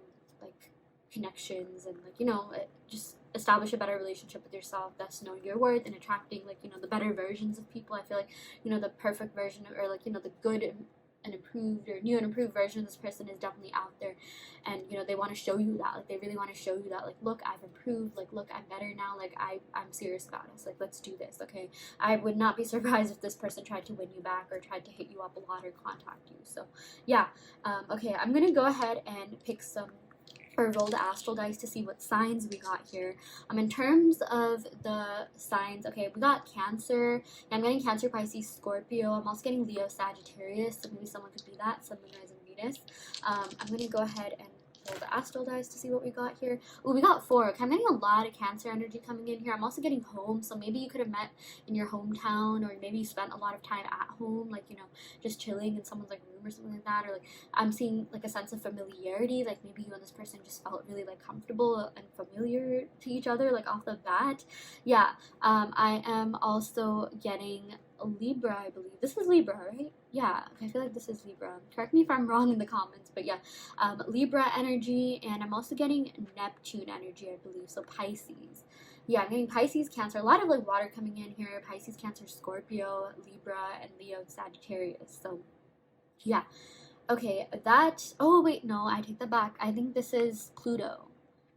like connections and like, you know, just establish a better relationship with yourself, thus know your worth and attracting like, you know, the better versions of people. I feel like, you know, the perfect version of, or like, you know, the good and improved or new and improved version of this person is definitely out there, and you know they want to show you that, like they really want to show you that, like, look, I've improved, like look, I'm better now, like I'm serious about us, like let's do this. Okay, I would not be surprised if this person tried to win you back or tried to hit you up a lot or contact you. So yeah, okay, I'm gonna go ahead and pick some or roll the astral dice to see what signs we got here. In terms of the signs, okay, we got Cancer. I'm getting Cancer, Pisces, Scorpio. I'm also getting Leo, Sagittarius, so maybe someone could be that, Sun, Moon, Rising, Venus. I'm gonna go ahead and roll the astral dice to see what we got here. Oh, we got 4. Okay, I'm getting a lot of Cancer energy coming in here. I'm also getting home, so maybe you could have met in your hometown, or maybe you spent a lot of time at home, like, you know, just chilling in someone's like room or something like that. Or like I'm seeing like a sense of familiarity, like maybe you and this person just felt really like comfortable and familiar to each other, like off the bat. Yeah. I am also getting a Libra, I believe. This is Libra, right? Yeah, I feel like this is Libra. Correct me if I'm wrong in the comments, but yeah, Libra energy, and I'm also getting Neptune energy, I believe, so Pisces. Yeah, I'm getting Pisces, Cancer, a lot of like water coming in here, Pisces, Cancer, Scorpio, Libra, and Leo, Sagittarius. So yeah, okay, that, oh wait, no, I take that back. I think this is Pluto.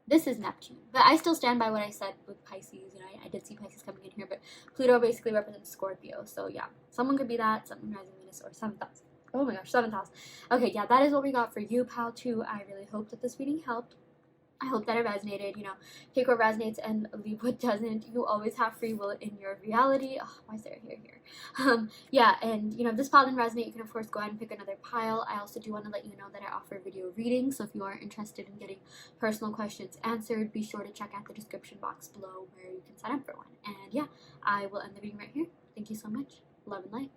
This is Neptune. But I still stand by what I said with Pisces. You know, I did see Pisces coming in here, but Pluto basically represents Scorpio. So yeah, someone could be that, something rising Venus, or 7th house. Oh my gosh, 7th house. Okay, yeah, that is what we got for you, pal, too. I really hope that this reading helped. I hope that it resonated. You know, take what resonates and leave what doesn't. You always have free will in your reality. Oh, why is there a hair here? Yeah, and you know, if this pile didn't resonate, you can of course go ahead and pick another pile. I also do want to let you know that I offer video readings, so if you are interested in getting personal questions answered, be sure to check out the description box below where you can sign up for one. And yeah, I will end the reading right here. Thank you so much. Love and light.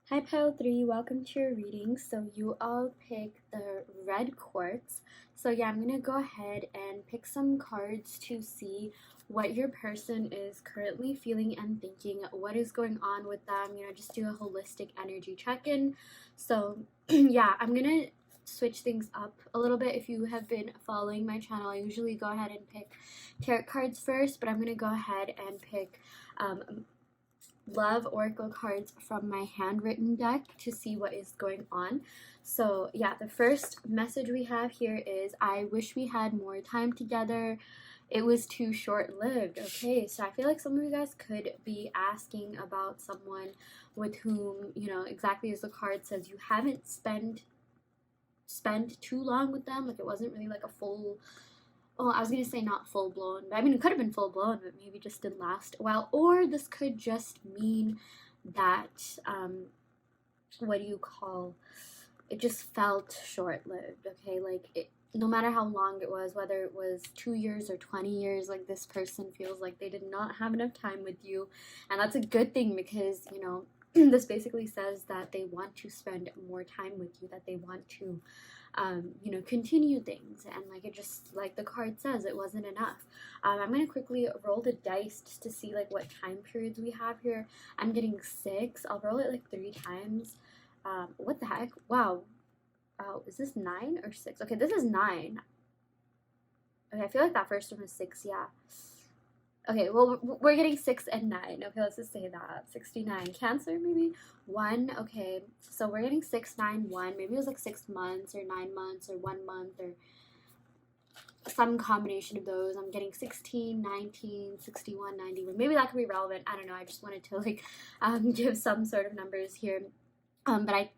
Hi Pile 3, welcome to your reading. So you all pick the red quartz. So yeah, I'm gonna go ahead and pick some cards to see what your person is currently feeling and thinking, what is going on with them, you know, just do a holistic energy check-in. So yeah, I'm gonna switch things up a little bit. If you have been following my channel, I usually go ahead and pick tarot cards first, but I'm gonna go ahead and pick love oracle cards from my handwritten deck to see what is going on. So yeah, the first message we have here is, I wish we had more time together. It was too short-lived. Okay, so I feel like some of you guys could be asking about someone with whom, you know, exactly as the card says, you haven't spent too long with them. Like it wasn't really like a full, oh, I was gonna say not full blown, but I mean, it could have been full blown, but maybe just didn't last a while. Or this could just mean that, what do you call, it just felt short lived, okay? Like, it, no matter how long it was, whether it was 2 years or 20 years, like this person feels like they did not have enough time with you. And that's a good thing, because, you know, this basically says that they want to spend more time with you, that they want to, you know, continue things, and like it just, like the card says, it wasn't enough. I'm gonna quickly roll the dice just to see like what time periods we have here. I'm getting 6. I'll roll it like 3 times. What the heck? Wow. Oh, is this 9 or 6? Okay, this is 9. Okay, I feel like that first one was 6. Yeah. Okay, well, we're getting 6 and 9. Okay, let's just say that. 69. Cancer, maybe? 1. Okay, so we're getting 6, 9, 1. Maybe it was like 6 months or 9 months or 1 month or some combination of those. I'm getting 16, 19, 61, 91. Maybe that could be relevant. I don't know. I just wanted to like give some sort of numbers here. But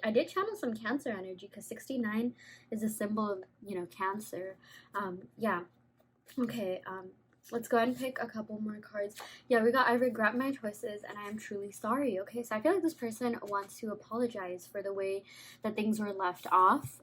I did channel some Cancer energy, because 69 is a symbol of, you know, Cancer. Yeah. Okay, let's go ahead and pick a couple more cards. Yeah, we got, I regret my choices and I am truly sorry. Okay, so I feel like this person wants to apologize for the way that things were left off.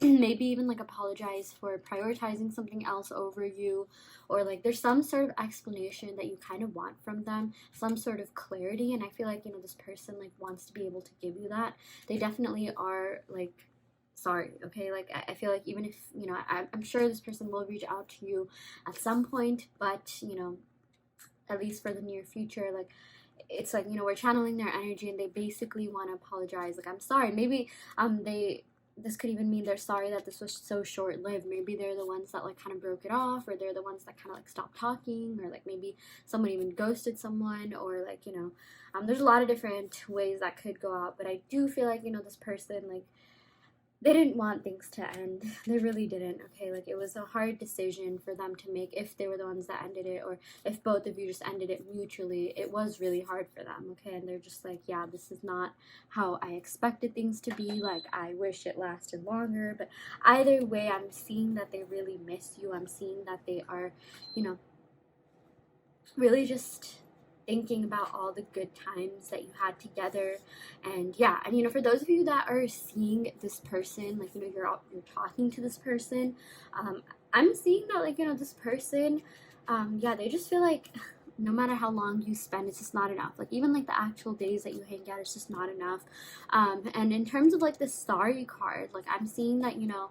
Maybe even like apologize for prioritizing something else over you, or like there's some sort of explanation that you kind of want from them, some sort of clarity. And I feel like, you know, this person like wants to be able to give you that. They definitely are like sorry, okay? Like I feel like even if, you know, I'm sure this person will reach out to you at some point, but, you know, at least for the near future, like it's like, you know, we're channeling their energy and they basically want to apologize, like I'm sorry. Maybe they this could even mean they're sorry that this was so short-lived. Maybe they're the ones that like kind of broke it off, or they're the ones that kind of like stopped talking, or like maybe someone even ghosted someone, or like, you know, there's a lot of different ways that could go out. But I do feel like, you know, this person, like, they didn't want things to end. They really didn't, okay? Like, it was a hard decision for them to make if they were the ones that ended it, or if both of you just ended it mutually. It was really hard for them, okay? And they're just like, yeah, this is not how I expected things to be. Like, I wish it lasted longer. But either way, I'm seeing that they really miss you. I'm seeing that they are, you know, really just thinking about all the good times that you had together. And yeah, and you know, for those of you that are seeing this person, like, you know, you're talking to this person, I'm seeing that, like, you know, this person, yeah, they just feel like no matter how long you spend, it's just not enough. Like, even like the actual days that you hang out, it's just not enough. And in terms of like the starry card, like, I'm seeing that, you know,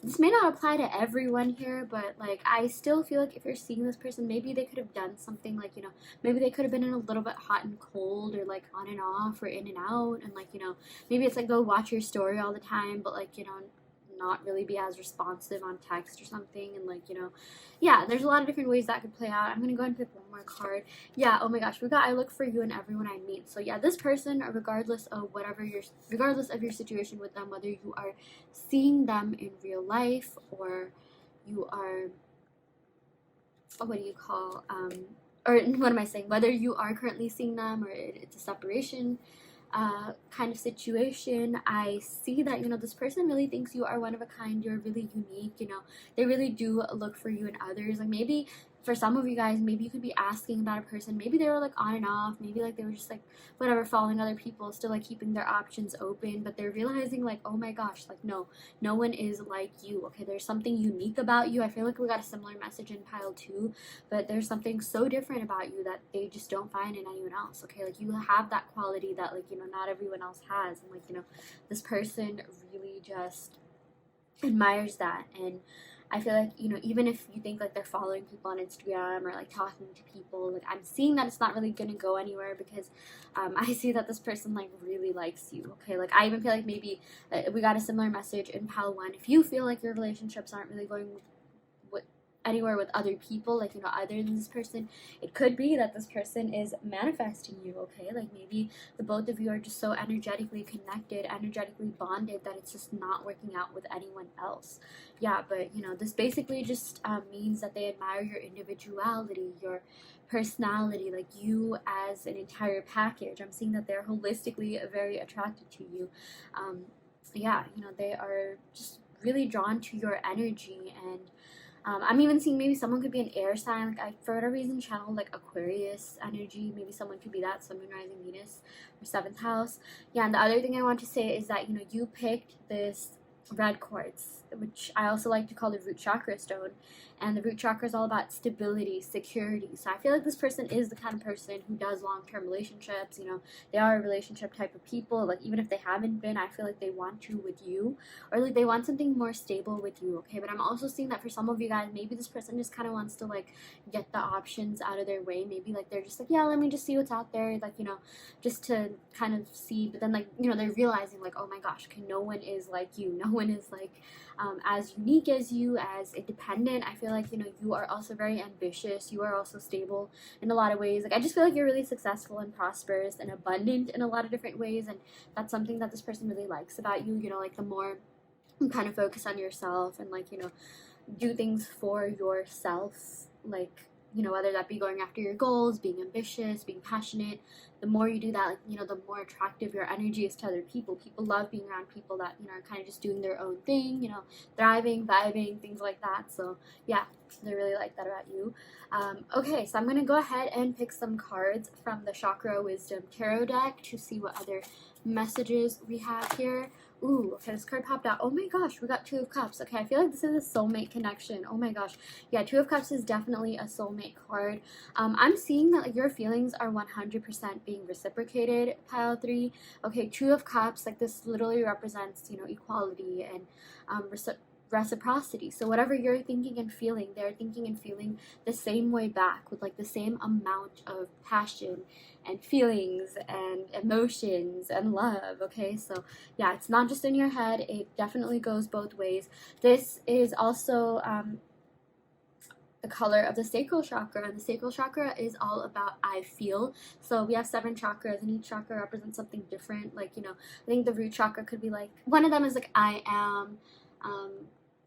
this may not apply to everyone here, but like, I still feel like if you're seeing this person, maybe they could have done something, like, you know, maybe they could have been in a little bit hot and cold, or like on and off, or in and out, and like, you know, maybe it's like they'll watch your story all the time, but like, you know, not really be as responsive on text or something. And like, you know, yeah, there's a lot of different ways that could play out. I'm gonna go ahead and pick one more card. Yeah, oh my gosh, we got I look for you in everyone I meet. So yeah, this person, regardless of your situation with them, whether you are seeing them in real life, or you are, what do you call, or what am I saying, whether you are currently seeing them, or it's a separation kind of situation, I see that, you know, this person really thinks you are one of a kind. You're really unique. You know, they really do look for you in others. Like, maybe for some of you guys, maybe you could be asking about a person. Maybe they were like on and off. Maybe like they were just like whatever, following other people, still like keeping their options open. But they're realizing like, oh my gosh, like, no one is like you. Okay, there's something unique about you. I feel like we got a similar message in pile 2, but there's something so different about you that they just don't find in anyone else. Okay, like, you have that quality that, like, you know, not everyone else has. And like, you know, this person really just admires that. And I feel like, you know, even if you think like they're following people on Instagram, or like talking to people, like, I'm seeing that it's not really gonna go anywhere, because I see that this person like really likes you. Okay, like, I even feel like maybe we got a similar message in pile 1. If you feel like your relationships aren't really going anywhere with other people, like, you know, other than this person, it could be that this person is manifesting you. Okay, like, maybe the both of you are just so energetically connected, energetically bonded, that it's just not working out with anyone else. Yeah, but you know, this basically just means that they admire your individuality, your personality, like you as an entire package. I'm seeing that they're holistically very attracted to you. Yeah, you know, they are just really drawn to your energy. And I'm even seeing maybe someone could be an air sign. Like, I, for whatever reason, channeled like Aquarius energy. Maybe someone could be that, Sun, Moon, Rising, Venus, or 7th house. Yeah, and the other thing I want to say is that, you know, you picked this red quartz, which I also like to call the root chakra stone. And the root chakra is all about stability, security. So I feel like this person is the kind of person who does long-term relationships. You know, they are a relationship type of people. Like, even if they haven't been, I feel like they want to with you, or like they want something more stable with you. Okay, but I'm also seeing that for some of you guys, maybe this person just kind of wants to like get the options out of their way. Maybe like they're just like, yeah, let me just see what's out there, like, you know, just to kind of see. But then, like, you know, they're realizing like, oh my gosh, okay, no one is like you. No one is like as unique as you, as independent. I feel like, you know, you are also very ambitious. You are also stable in a lot of ways. Like, I just feel like you're really successful and prosperous and abundant in a lot of different ways. And that's something that this person really likes about you. You know, like, the more you kind of focus on yourself, and like, you know, do things for yourself, like, you know, whether that be going after your goals, being ambitious, being passionate, the more you do that, like, you know, the more attractive your energy is to other people. People love being around people that, you know, are kind of just doing their own thing, you know, thriving, vibing, things like that. So yeah, they really like that about you. Okay, so I'm gonna go ahead and pick some cards from the Chakra Wisdom Tarot deck to see what other messages we have here. Ooh, okay, this card popped out. Oh my gosh, we got 2 of Cups. Okay, I feel like this is a soulmate connection. Oh my gosh. Yeah, 2 of Cups is definitely a soulmate card. I'm seeing that like your feelings are 100% being reciprocated, pile 3. Okay, 2 of Cups, like, this literally represents, you know, equality and reciprocity. So whatever you're thinking and feeling, they're thinking and feeling the same way back, with like the same amount of passion and feelings and emotions and love. Okay, so yeah, it's not just in your head, it definitely goes both ways. This is also the color of the sacral chakra, and the sacral chakra is all about I feel. So we have 7 chakras, and each chakra represents something different. Like, you know, I think the root chakra could be like, one of them is like I am.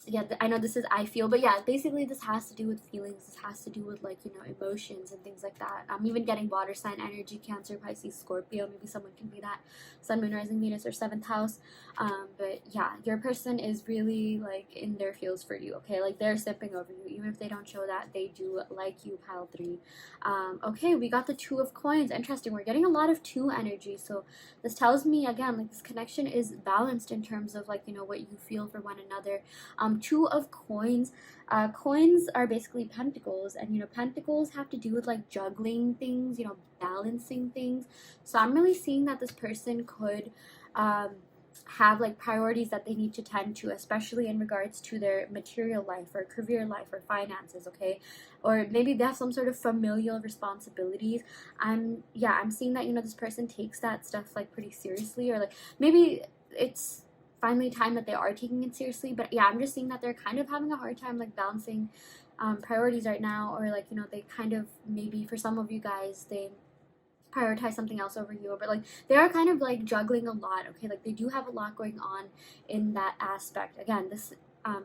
Yeah, I know this is I feel, but yeah, basically this has to do with feelings. This has to do with, like, you know, emotions and things like that. Even getting water sign energy, Cancer, Pisces, Scorpio. Maybe someone can be that Sun, Moon, Rising, Venus, or 7th house. But yeah, your person is really like in their feels for you. Okay, like they're sipping over you, even if they don't show that. They do like you, pile 3. Okay, we got the 2 of coins. Interesting. We're getting a lot of 2 energy. So this tells me again, like, this connection is balanced in terms of, like, you know, what you feel for one another. 2 of coins. Coins are basically pentacles, and you know, pentacles have to do with like juggling things, you know, balancing things. So I'm really seeing that this person could have like priorities that they need to tend to, especially in regards to their material life or career life or finances. Okay, or maybe they have some sort of familial responsibilities. I'm seeing that, you know, this person takes that stuff like pretty seriously, or like maybe it's finally time that they are taking it seriously. But yeah, I'm just seeing that they're kind of having a hard time like balancing priorities right now, or like, you know, they kind of, maybe for some of you guys, they prioritize something else over you, but like they are kind of like juggling a lot. Okay, like they do have a lot going on in that aspect. Again, this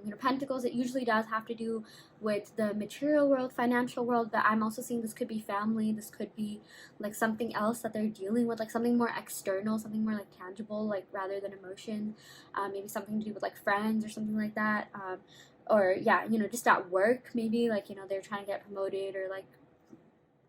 you know, pentacles, it usually does have to do with the material world, financial world, but I'm also seeing this could be family, this could be like something else that they're dealing with, like something more external, something more like tangible, like rather than emotion. Maybe something to do with like friends or something like that. Or yeah, you know, just at work, maybe like, you know, they're trying to get promoted or like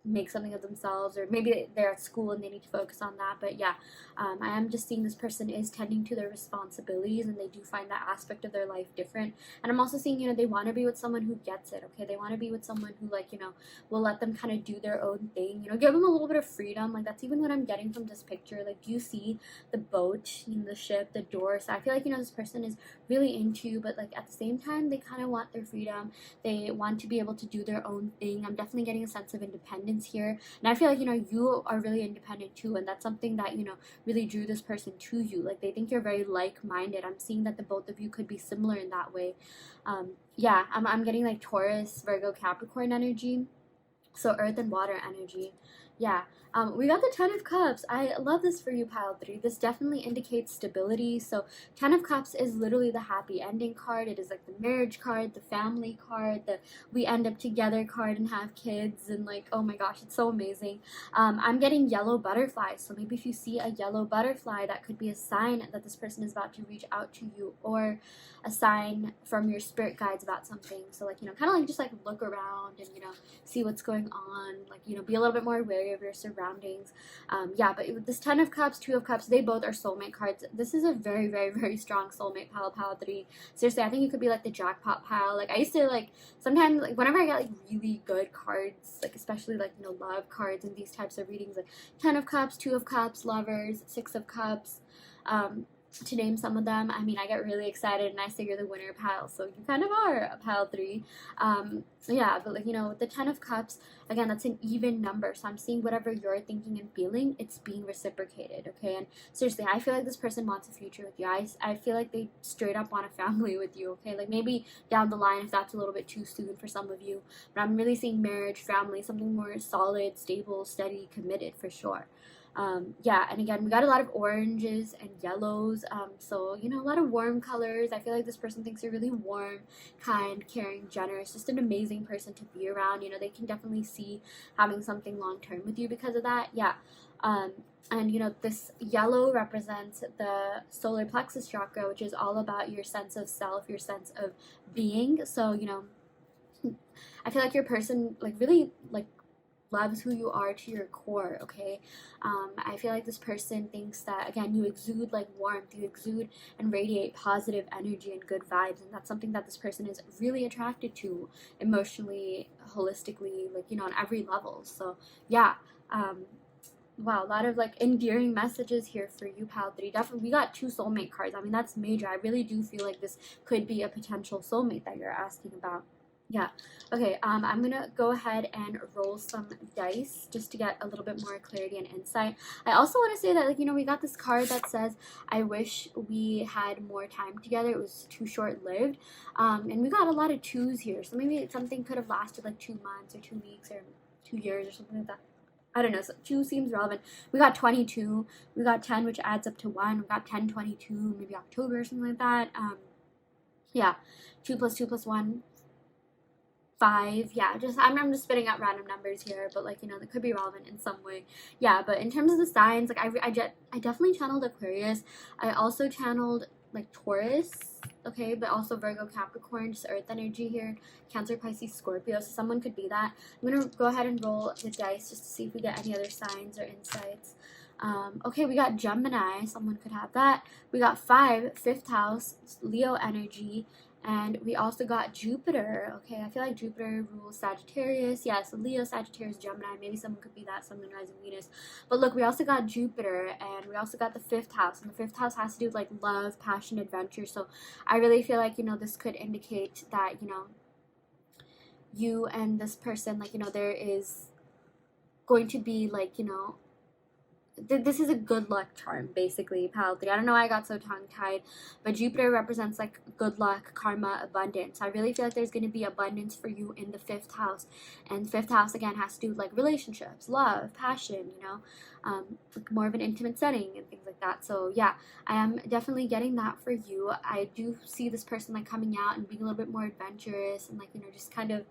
make something of themselves, or maybe they're at school and they need to focus on that. But yeah, I am just seeing this person is tending to their responsibilities, and they do find that aspect of their life different. And I'm also seeing, you know, they want to be with someone who gets it. Okay, they want to be with someone who, like, you know, will let them kind of do their own thing, you know, give them a little bit of freedom. Like, that's even what I'm getting from this picture. Like, do you see the boat, you know, the ship, the door? So I feel like, you know, this person is really into you, but like at the same time, they kind of want their freedom. They want to be able to do their own thing. I'm definitely getting a sense of independence here, and I feel like, you know, you are really independent too, and that's something that, you know, really drew this person to you. Like, they think you're very like-minded. I'm seeing that the both of you could be similar in that way. Yeah, I'm getting like Taurus, Virgo, Capricorn energy, so earth and water energy. Yeah. We got the 10 of Cups. I love this for you, pile 3. This definitely indicates stability. So 10 of Cups is literally the happy ending card. It is like the marriage card, the family card, the we end up together card and have kids, and like, oh my gosh, it's so amazing. I'm getting yellow butterflies. So maybe if you see a yellow butterfly, that could be a sign that this person is about to reach out to you, or a sign from your spirit guides about something. So like, you know, kind of like just like look around and, you know, see what's going on. Like, you know, be a little bit more wary of your surroundings. Yeah, but with this 10 of Cups, 2 of Cups, they both are soulmate cards. This is a very, very, very strong soulmate pile 3. Seriously, I think you could be like the jackpot pile. Like, I used to, like, sometimes, like, whenever I get like really good cards, like especially like, you know, love cards and these types of readings, like 10 of Cups, 2 of Cups, lovers, 6 of Cups, to name some of them, I mean, I get really excited and I say you're the winner, pile. So you kind of are a pile 3. Yeah, but like, you know, with the 10 of Cups, again, that's an even number. So I'm seeing whatever you're thinking and feeling, it's being reciprocated. Okay, and seriously, I feel like this person wants a future with you. I feel like they straight up want a family with you. Okay, like maybe down the line if that's a little bit too soon for some of you, but I'm really seeing marriage, family, something more solid, stable, steady, committed for sure. Yeah, and again, we got a lot of oranges and yellows, so, you know, a lot of warm colors. I feel like this person thinks you're really warm, kind, caring, generous, just an amazing person to be around. You know, they can definitely see having something long-term with you because of that. Yeah. And you know, this yellow represents the solar plexus chakra, which is all about your sense of self, your sense of being. So, you know, I feel like your person like really like loves who you are to your core. Okay, I feel like this person thinks that, again, you exude like warmth, you exude and radiate positive energy and good vibes, and that's something that this person is really attracted to emotionally, holistically, like, you know, on every level. So yeah, Wow, a lot of like endearing messages here for you, pal 3. Definitely, we got 2 soulmate cards. I mean, that's major. I really do feel like this could be a potential soulmate that you're asking about. Yeah. Okay, I'm gonna go ahead and roll some dice just to get a little bit more clarity and insight. I also want to say that, like, we got this card that says, I wish we had more time together. It was too short-lived. And we got a lot of 2s here. So maybe something could have lasted like 2 months or 2 weeks or 2 years or something like that. I don't know, so 2 seems relevant. We got 22, we got 10, which adds up to 1. We got 10, 22, maybe October or something like that. Yeah, 2 plus 2 plus 1, 5. Yeah, I'm just spitting out random numbers here, but like, that could be relevant in some way. Yeah, but in terms of the signs, like I definitely channeled Aquarius. I also channeled like Taurus, okay, but also Virgo, Capricorn, just earth energy here, Cancer, Pisces, Scorpio, so someone could be that. I'm gonna go ahead and roll the dice just to see if we get any other signs or insights. Okay, we got Gemini, someone could have that. We got 5, 5th house, Leo energy, and we also got Jupiter. Okay, I feel like Jupiter rules Sagittarius. Yeah, so Leo, Sagittarius, Gemini. Maybe someone could be that, Sun, Moon, Rising, Venus. But look, we also got Jupiter, and we also got the 5th house. And the 5th house has to do with like love, passion, adventure. So I really feel like, this could indicate that, you and this person, like, there is going to be like, this is a good luck charm, basically, pal 3. I don't know why I got so tongue-tied, but Jupiter represents like good luck, karma, abundance. I really feel like there's going to be abundance for you in the 5th house, and 5th house again has to do with like relationships, love, passion, like more of an intimate setting and things like that. So yeah, I am definitely getting that for you. I do see this person like coming out and being a little bit more adventurous and like, just kind of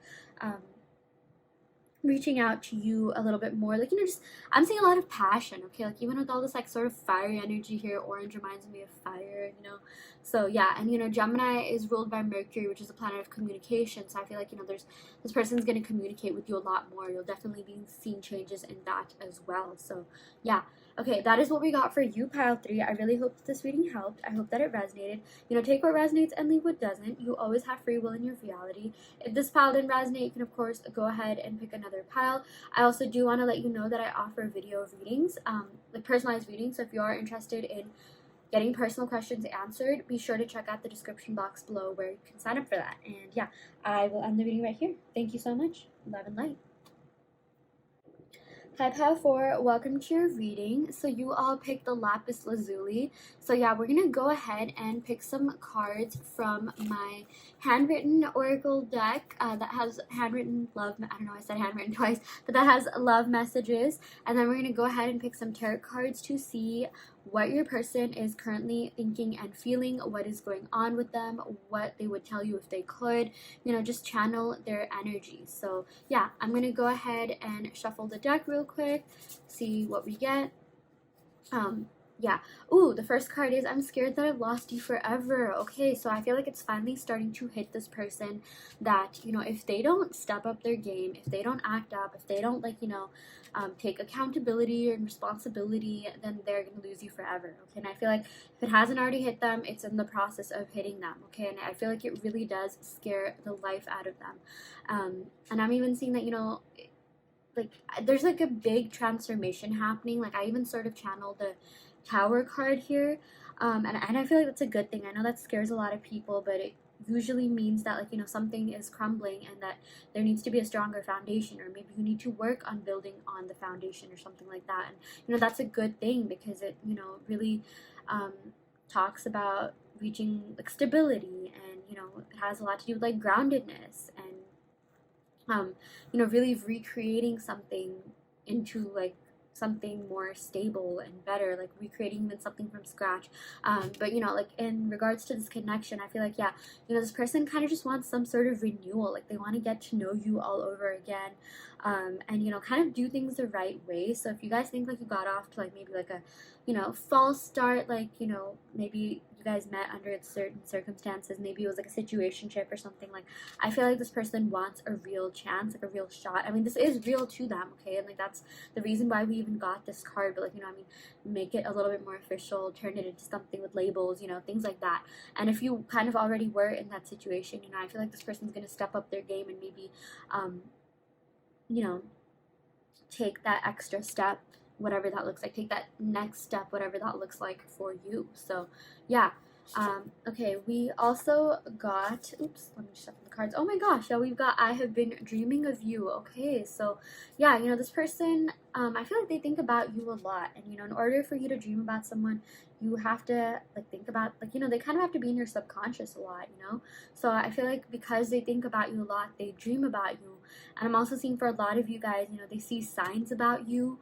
reaching out to you a little bit more, like, just I'm seeing a lot of passion, okay, like even with all this like sort of fiery energy here. Orange reminds me of fire, so yeah. And Gemini is ruled by Mercury, which is a planet of communication, so I feel like there's this person's going to communicate with you a lot more. You'll definitely be seeing changes in that as well. So yeah. Okay, that is what we got for you, pile 3. I really hope that this reading helped. I hope that it resonated. Take what resonates and leave what doesn't. You always have free will in your reality. If this pile didn't resonate, you can of course go ahead and pick another pile. I also do want to let you know that I offer video readings, like personalized readings. So if you are interested in getting personal questions answered, be sure to check out the description box below where you can sign up for that. And yeah, I will end the reading right here. Thank you so much. Love and light. Hi Pile 4, welcome to your reading. So you all picked the Lapis Lazuli. So yeah, we're going to go ahead and pick some cards from my handwritten oracle deck that has handwritten love, I don't know, I said handwritten twice, but that has love messages. And then we're going to go ahead and pick some tarot cards to see what your person is currently thinking and feeling, what is going on with them, what they would tell you if they could, just channel their energy. So yeah, I'm gonna go ahead and shuffle the deck real quick, see what we get. Yeah. Ooh, the first card is, I'm scared that I've lost you forever. Okay, so I feel like it's finally starting to hit this person that, if they don't step up their game, if they don't act up, if they don't, like, take accountability and responsibility, then they're going to lose you forever. Okay, and I feel like if it hasn't already hit them, it's in the process of hitting them. Okay, and I feel like it really does scare the life out of them. And I'm even seeing that, like, there's like a big transformation happening. Like, I even sort of channeled the Tower card here, and I feel like that's a good thing. I know that scares a lot of people, but it usually means that, like, something is crumbling and that there needs to be a stronger foundation, or maybe you need to work on building on the foundation or something like that. And that's a good thing, because it really talks about reaching like stability, and it has a lot to do with like groundedness, and really recreating something into like something more stable and better, like recreating even something from scratch. But like in regards to this connection, I feel like, yeah, this person kind of just wants some sort of renewal. Like, they want to get to know you all over again, and kind of do things the right way. So if you guys think like you got off to like maybe like a false start, like maybe you guys met under certain circumstances, maybe it was like a situationship or something, like I feel like this person wants a real chance, like a real shot. I mean, this is real to them, okay, and like that's the reason why we even got this card. But like, make it a little bit more official, turn it into something with labels, things like that. And if you kind of already were in that situation, I feel like this person's gonna step up their game and maybe take that extra step whatever that looks like. Take that next step, whatever that looks like for you. So yeah. Okay, we also got, oops, let me shuffle the cards. Oh my gosh, yeah, we've got I have been dreaming of you. Okay, so yeah, this person, I feel like they think about you a lot. And, in order for you to dream about someone, you have to, like, think about, like, they kind of have to be in your subconscious a lot. So I feel like because they think about you a lot, they dream about you. And I'm also seeing for a lot of you guys, they see signs about you.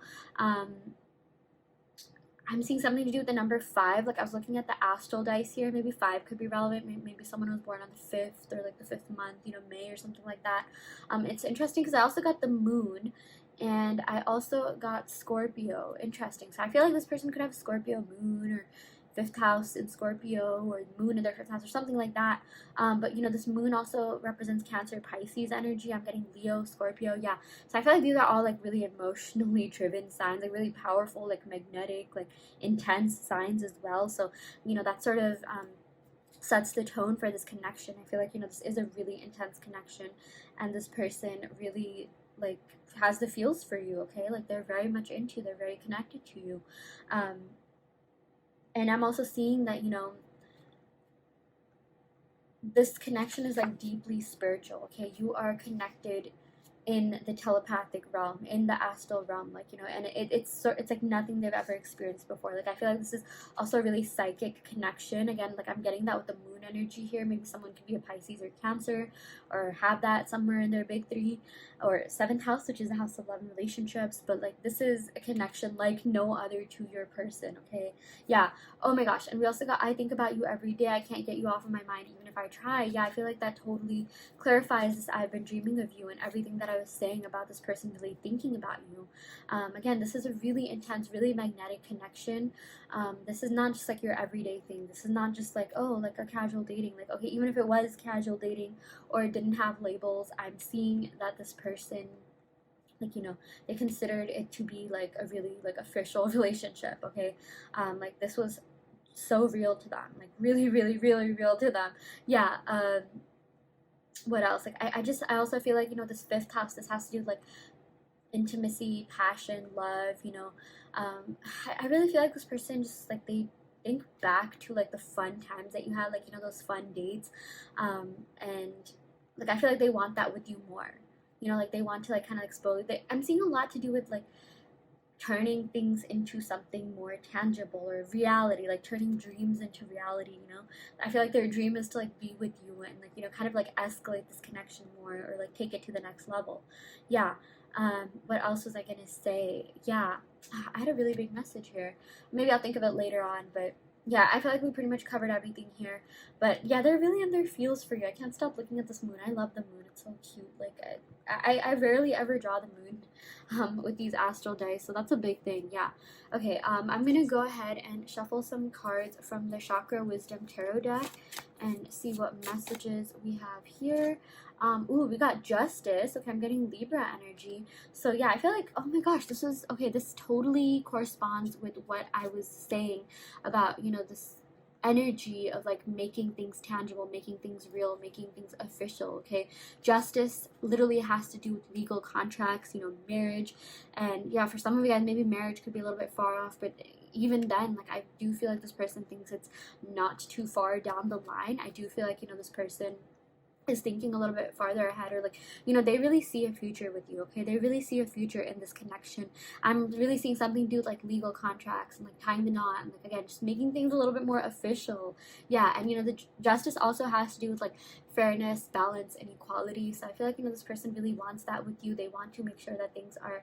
I'm seeing something to do with the number 5. Like, I was looking at the astral dice here. Maybe 5 could be relevant. Maybe someone was born on the 5th or like the 5th month, May or something like that. It's interesting because I also got the moon and I also got Scorpio. Interesting. So I feel like this person could have Scorpio moon or 5th house in Scorpio or moon in their 5th house or something like that. But this moon also represents Cancer, Pisces energy. I'm getting Leo, Scorpio. Yeah. So I feel like these are all like really emotionally driven signs, like really powerful, like magnetic, like intense signs as well. So, that sort of sets the tone for this connection. I feel like, this is a really intense connection and this person really like has the feels for you, okay? Like they're very much into you, they're very connected to you. And I'm also seeing that, this connection is like deeply spiritual, okay? You are connected in the telepathic realm, in the astral realm, like, and it's like nothing they've ever experienced before. Like, I feel like this is also a really psychic connection. Again, like, I'm getting that with the moon energy here. Maybe someone could be a Pisces or Cancer or have that somewhere in their big 3 or 7th house, which is the house of love and relationships. But like, this is a connection like no other to your person, okay? Yeah. Oh my gosh. And we also got I think about you every day. I can't get you off of my mind even if I try. Yeah, I feel like that totally clarifies this I've been dreaming of you and everything that I was saying about this person really thinking about you. Again, this is a really intense, really magnetic connection. This is not just like your everyday thing. This is not just like, oh, like a casual dating. Like, okay, even if it was casual dating or it didn't have labels, I'm seeing that this person, like, they considered it to be like a really like official relationship, okay? Like, this was so real to them, like really, really, really real to them. Yeah. What else? Like, I also feel like, this 5th house, this has to do with like intimacy, passion, love, I really feel like this person just like they think back to like the fun times that you had, like, those fun dates. And like, I feel like they want that with you more, like they want to like kind of explore. I'm seeing a lot to do with like turning things into something more tangible or reality, like turning dreams into reality. I feel like their dream is to like be with you and like, kind of like escalate this connection more or like take it to the next level. Yeah. What else was I gonna say? Yeah, I had a really big message here. Maybe I'll think of it later on, but yeah, I feel like we pretty much covered everything here. But yeah, they're really in their feels for you. I can't stop looking at this moon. I love the moon. It's so cute. Like, I rarely ever draw the moon with these astral dice, so that's a big thing. Yeah. Okay, I'm gonna go ahead and shuffle some cards from the Chakra Wisdom Tarot deck and see what messages we have here. Ooh, we got Justice. Okay, I'm getting Libra energy. So yeah, I feel like, oh my gosh, this totally corresponds with what I was saying about, this energy of like making things tangible, making things real, making things official, okay? Justice literally has to do with legal contracts, marriage. And yeah, for some of you guys, maybe marriage could be a little bit far off, but even then, like, I do feel like this person thinks it's not too far down the line. I do feel like, this person is thinking a little bit farther ahead, or like, they really see a future with you, okay? They really see a future in this connection. I'm really seeing something to do with like legal contracts and like tying the knot and like, again, just making things a little bit more official. Yeah. And the justice also has to do with like fairness, balance, and equality. So I feel like, this person really wants that with you. They want to make sure that things are,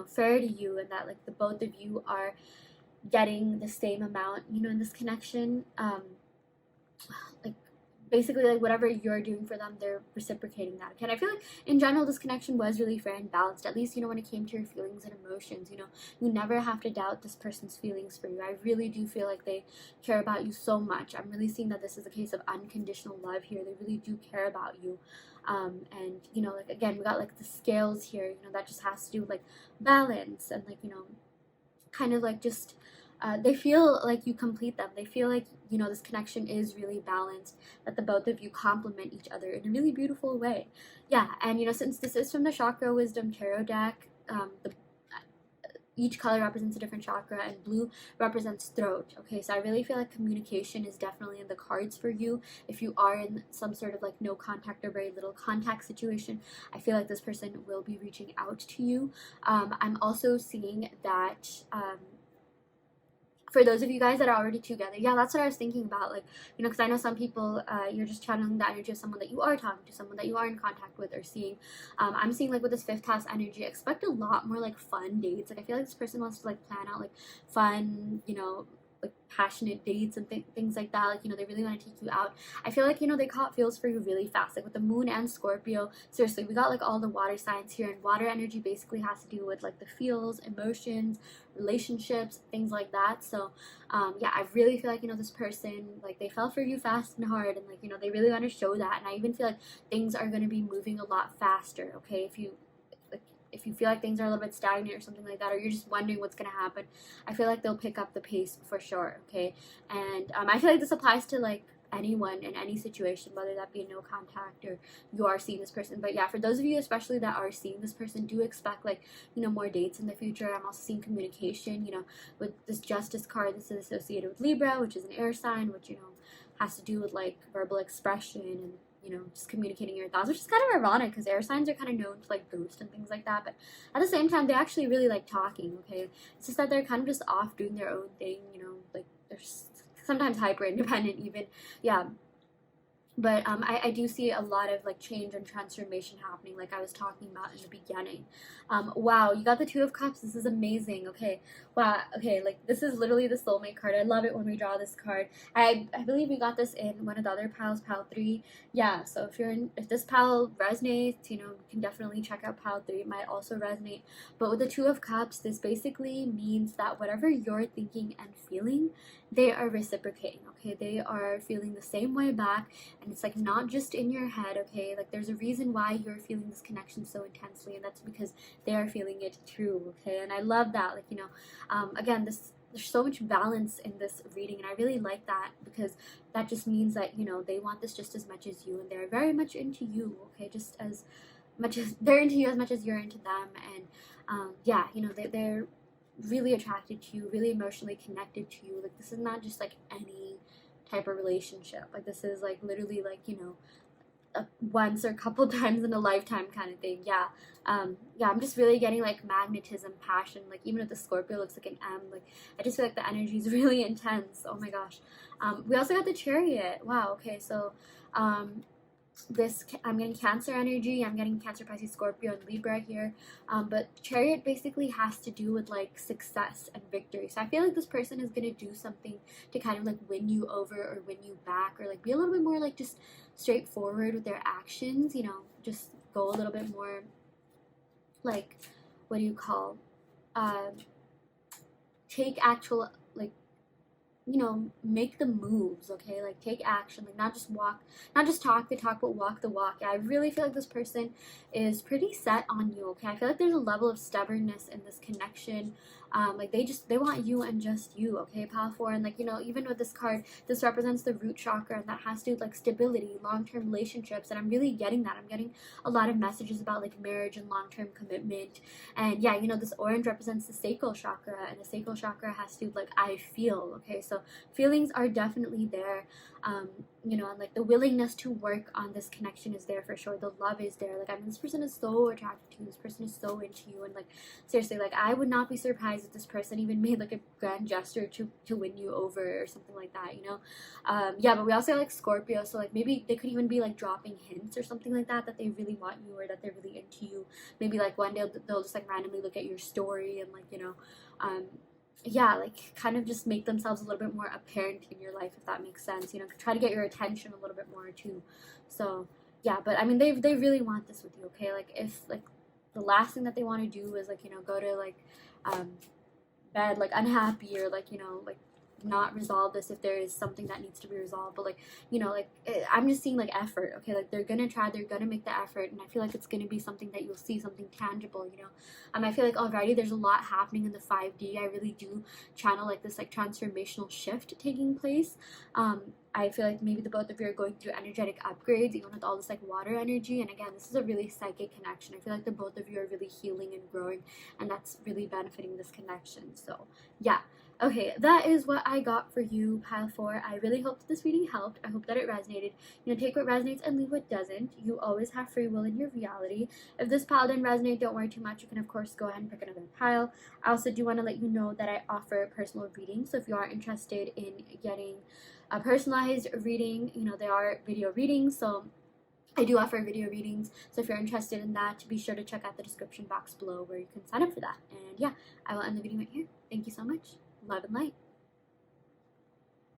fair to you and that like the both of you are getting the same amount, in this connection. Like, basically, like, whatever you're doing for them, they're reciprocating that. Okay, and I feel like in general this connection was really fair and balanced, at least, when it came to your feelings and emotions. You never have to doubt this person's feelings for you. I really do feel like they care about you so much. I'm really seeing that this is a case of unconditional love here. They really do care about you. And like, again, we got like the scales here, that just has to do with like balance and like, kind of like just they feel like you complete them. They feel like, this connection is really balanced, that the both of you complement each other in a really beautiful way. Yeah, and since this is from the Chakra Wisdom Tarot deck, each color represents a different chakra, and blue represents throat. Okay, so I really feel like communication is definitely in the cards for you. If you are in some sort of like no contact or very little contact situation, I feel like this person will be reaching out to you. I'm also seeing that for those of you guys that are already together, yeah, that's what I was thinking about. Like, you know, because I know some people, you're just channeling the energy of someone that you are talking to, someone that you are in contact with or seeing. I'm seeing like with this fifth house energy, expect a lot more like fun dates. Like, I feel like this person wants to like plan out like fun, you know, like passionate dates and things like that. Like, you know, they really want to take you out. I feel like, you know, they caught feels for you really fast. Like with the moon and Scorpio, seriously, we got like all the water signs here, and water energy basically has to do with like the feels, emotions, relationships, things like that. So yeah, I really feel like, you know, this person, like they fell for you fast and hard, and like, you know, they really want to show that. And I even feel like things are going to be moving a lot faster. Okay, if you feel like things are a little bit stagnant or something like that, or you're just wondering what's going to happen, I feel like they'll pick up the pace for sure. Okay, and I feel like this applies to like anyone in any situation, whether that be no contact or you are seeing this person. But yeah, for those of you especially that are seeing this person, do expect like, you know, more dates in the future. I'm also seeing communication, you know, with this Justice card. This is associated with Libra, which is an air sign, which, you know, has to do with like verbal expression and, you know, just communicating your thoughts, which is kind of ironic because air signs are kind of known to like ghost and things like that. But at the same time, they actually really like talking. Okay, it's just that they're kind of just off doing their own thing, you know, like they're sometimes hyper independent even. Yeah, but I do see a lot of like change and transformation happening, like I was talking about in the beginning. Wow, you got the Two of Cups. This is amazing. Okay, wow. Okay, like this is literally the soulmate card. I love it when we draw this card. I believe we got this in one of the other piles, pile 3. Yeah, so if this pile resonates, you know, you can definitely check out pile 3. It might also resonate. But with the Two of Cups, this basically means that whatever you're thinking and feeling, they are reciprocating. Okay, they are feeling the same way back, and it's like not just in your head. Okay, like there's a reason why you're feeling this connection so intensely, and that's because they are feeling it too. Okay, and I love that. Like, you know, again, there's so much balance in this reading, and I really like that because that just means that, you know, they want this just as much as you, and they're very much into you. Okay, just as much as they're into you as much as you're into them. And yeah, you know, they're really attracted to you, really emotionally connected to you. Like this is not just like any type of relationship. Like this is like literally like, you know, once or a couple times in a lifetime kind of thing. Yeah. Yeah, I'm just really getting like magnetism, passion. Like even if the Scorpio looks like an M, like I just feel like the energy is really intense. Oh my gosh. We also got the Chariot. Wow. Okay, so this I'm getting Cancer energy, I'm getting Cancer, Pisces, Scorpio, and Libra here. But Chariot basically has to do with like success and victory. So I feel like this person is gonna do something to kind of like win you over or win you back, or like be a little bit more like just straightforward with their actions, you know, just go a little bit more like, what do you call, take actual like, you know, make the moves. Okay, like take action, like not just talk the talk, but walk the walk. Yeah, I really feel like this person is pretty set on you. Okay, I feel like there's a level of stubbornness in this connection. Like they want you and just you. Okay, pile 4. And like, you know, even with this card, this represents the root chakra, and that has to do with like stability, long-term relationships. And I'm really getting that. I'm getting a lot of messages about like marriage and long-term commitment. And yeah, you know, this orange represents the sacral chakra, and the sacral chakra has to do with like I feel. Okay, so feelings are definitely there. You know, and like the willingness to work on this connection is there for sure. The love is there. Like, I mean, this person is so attracted to you. This person is so into you, and like seriously, like I would not be surprised if this person even made like a grand gesture to win you over or something like that, you know. Yeah, but we also have like Scorpio, so like maybe they could even be like dropping hints or something like that they really want you, or that they're really into you. Maybe like one day they'll just like randomly look at your story and like, you know, yeah, like kind of just make themselves a little bit more apparent in your life, if that makes sense. You know, try to get your attention a little bit more too. So yeah, but I mean, they really want this with you. Okay, like if like the last thing that they want to do is like, you know, go to like bed like unhappy, or like, you know, like not resolve this if there is something that needs to be resolved. But like, you know, like I'm just seeing like effort. Okay, like they're gonna try, they're gonna make the effort, and I feel like it's gonna be something that you'll see, something tangible, you know. I feel like already there's a lot happening in the 5D. I really do channel like this like transformational shift taking place. I feel like maybe the both of you are going through energetic upgrades, even with all this like water energy. And again, this is a really psychic connection. I feel like the both of you are really healing and growing, and that's really benefiting this connection. So yeah. Okay, that is what I got for you, pile 4. I really hope that this reading helped. I hope that it resonated. You know, take what resonates and leave what doesn't. You always have free will in your reality. If this pile didn't resonate, don't worry too much. You can, of course, go ahead and pick another pile. I also do want to let you know that I offer personal readings. So if you are interested in getting a personalized reading, you know, there are video readings. So I do offer video readings. So if you're interested in that, be sure to check out the description box below where you can sign up for that. And yeah, I will end the video right here. Thank you so much. Love and light.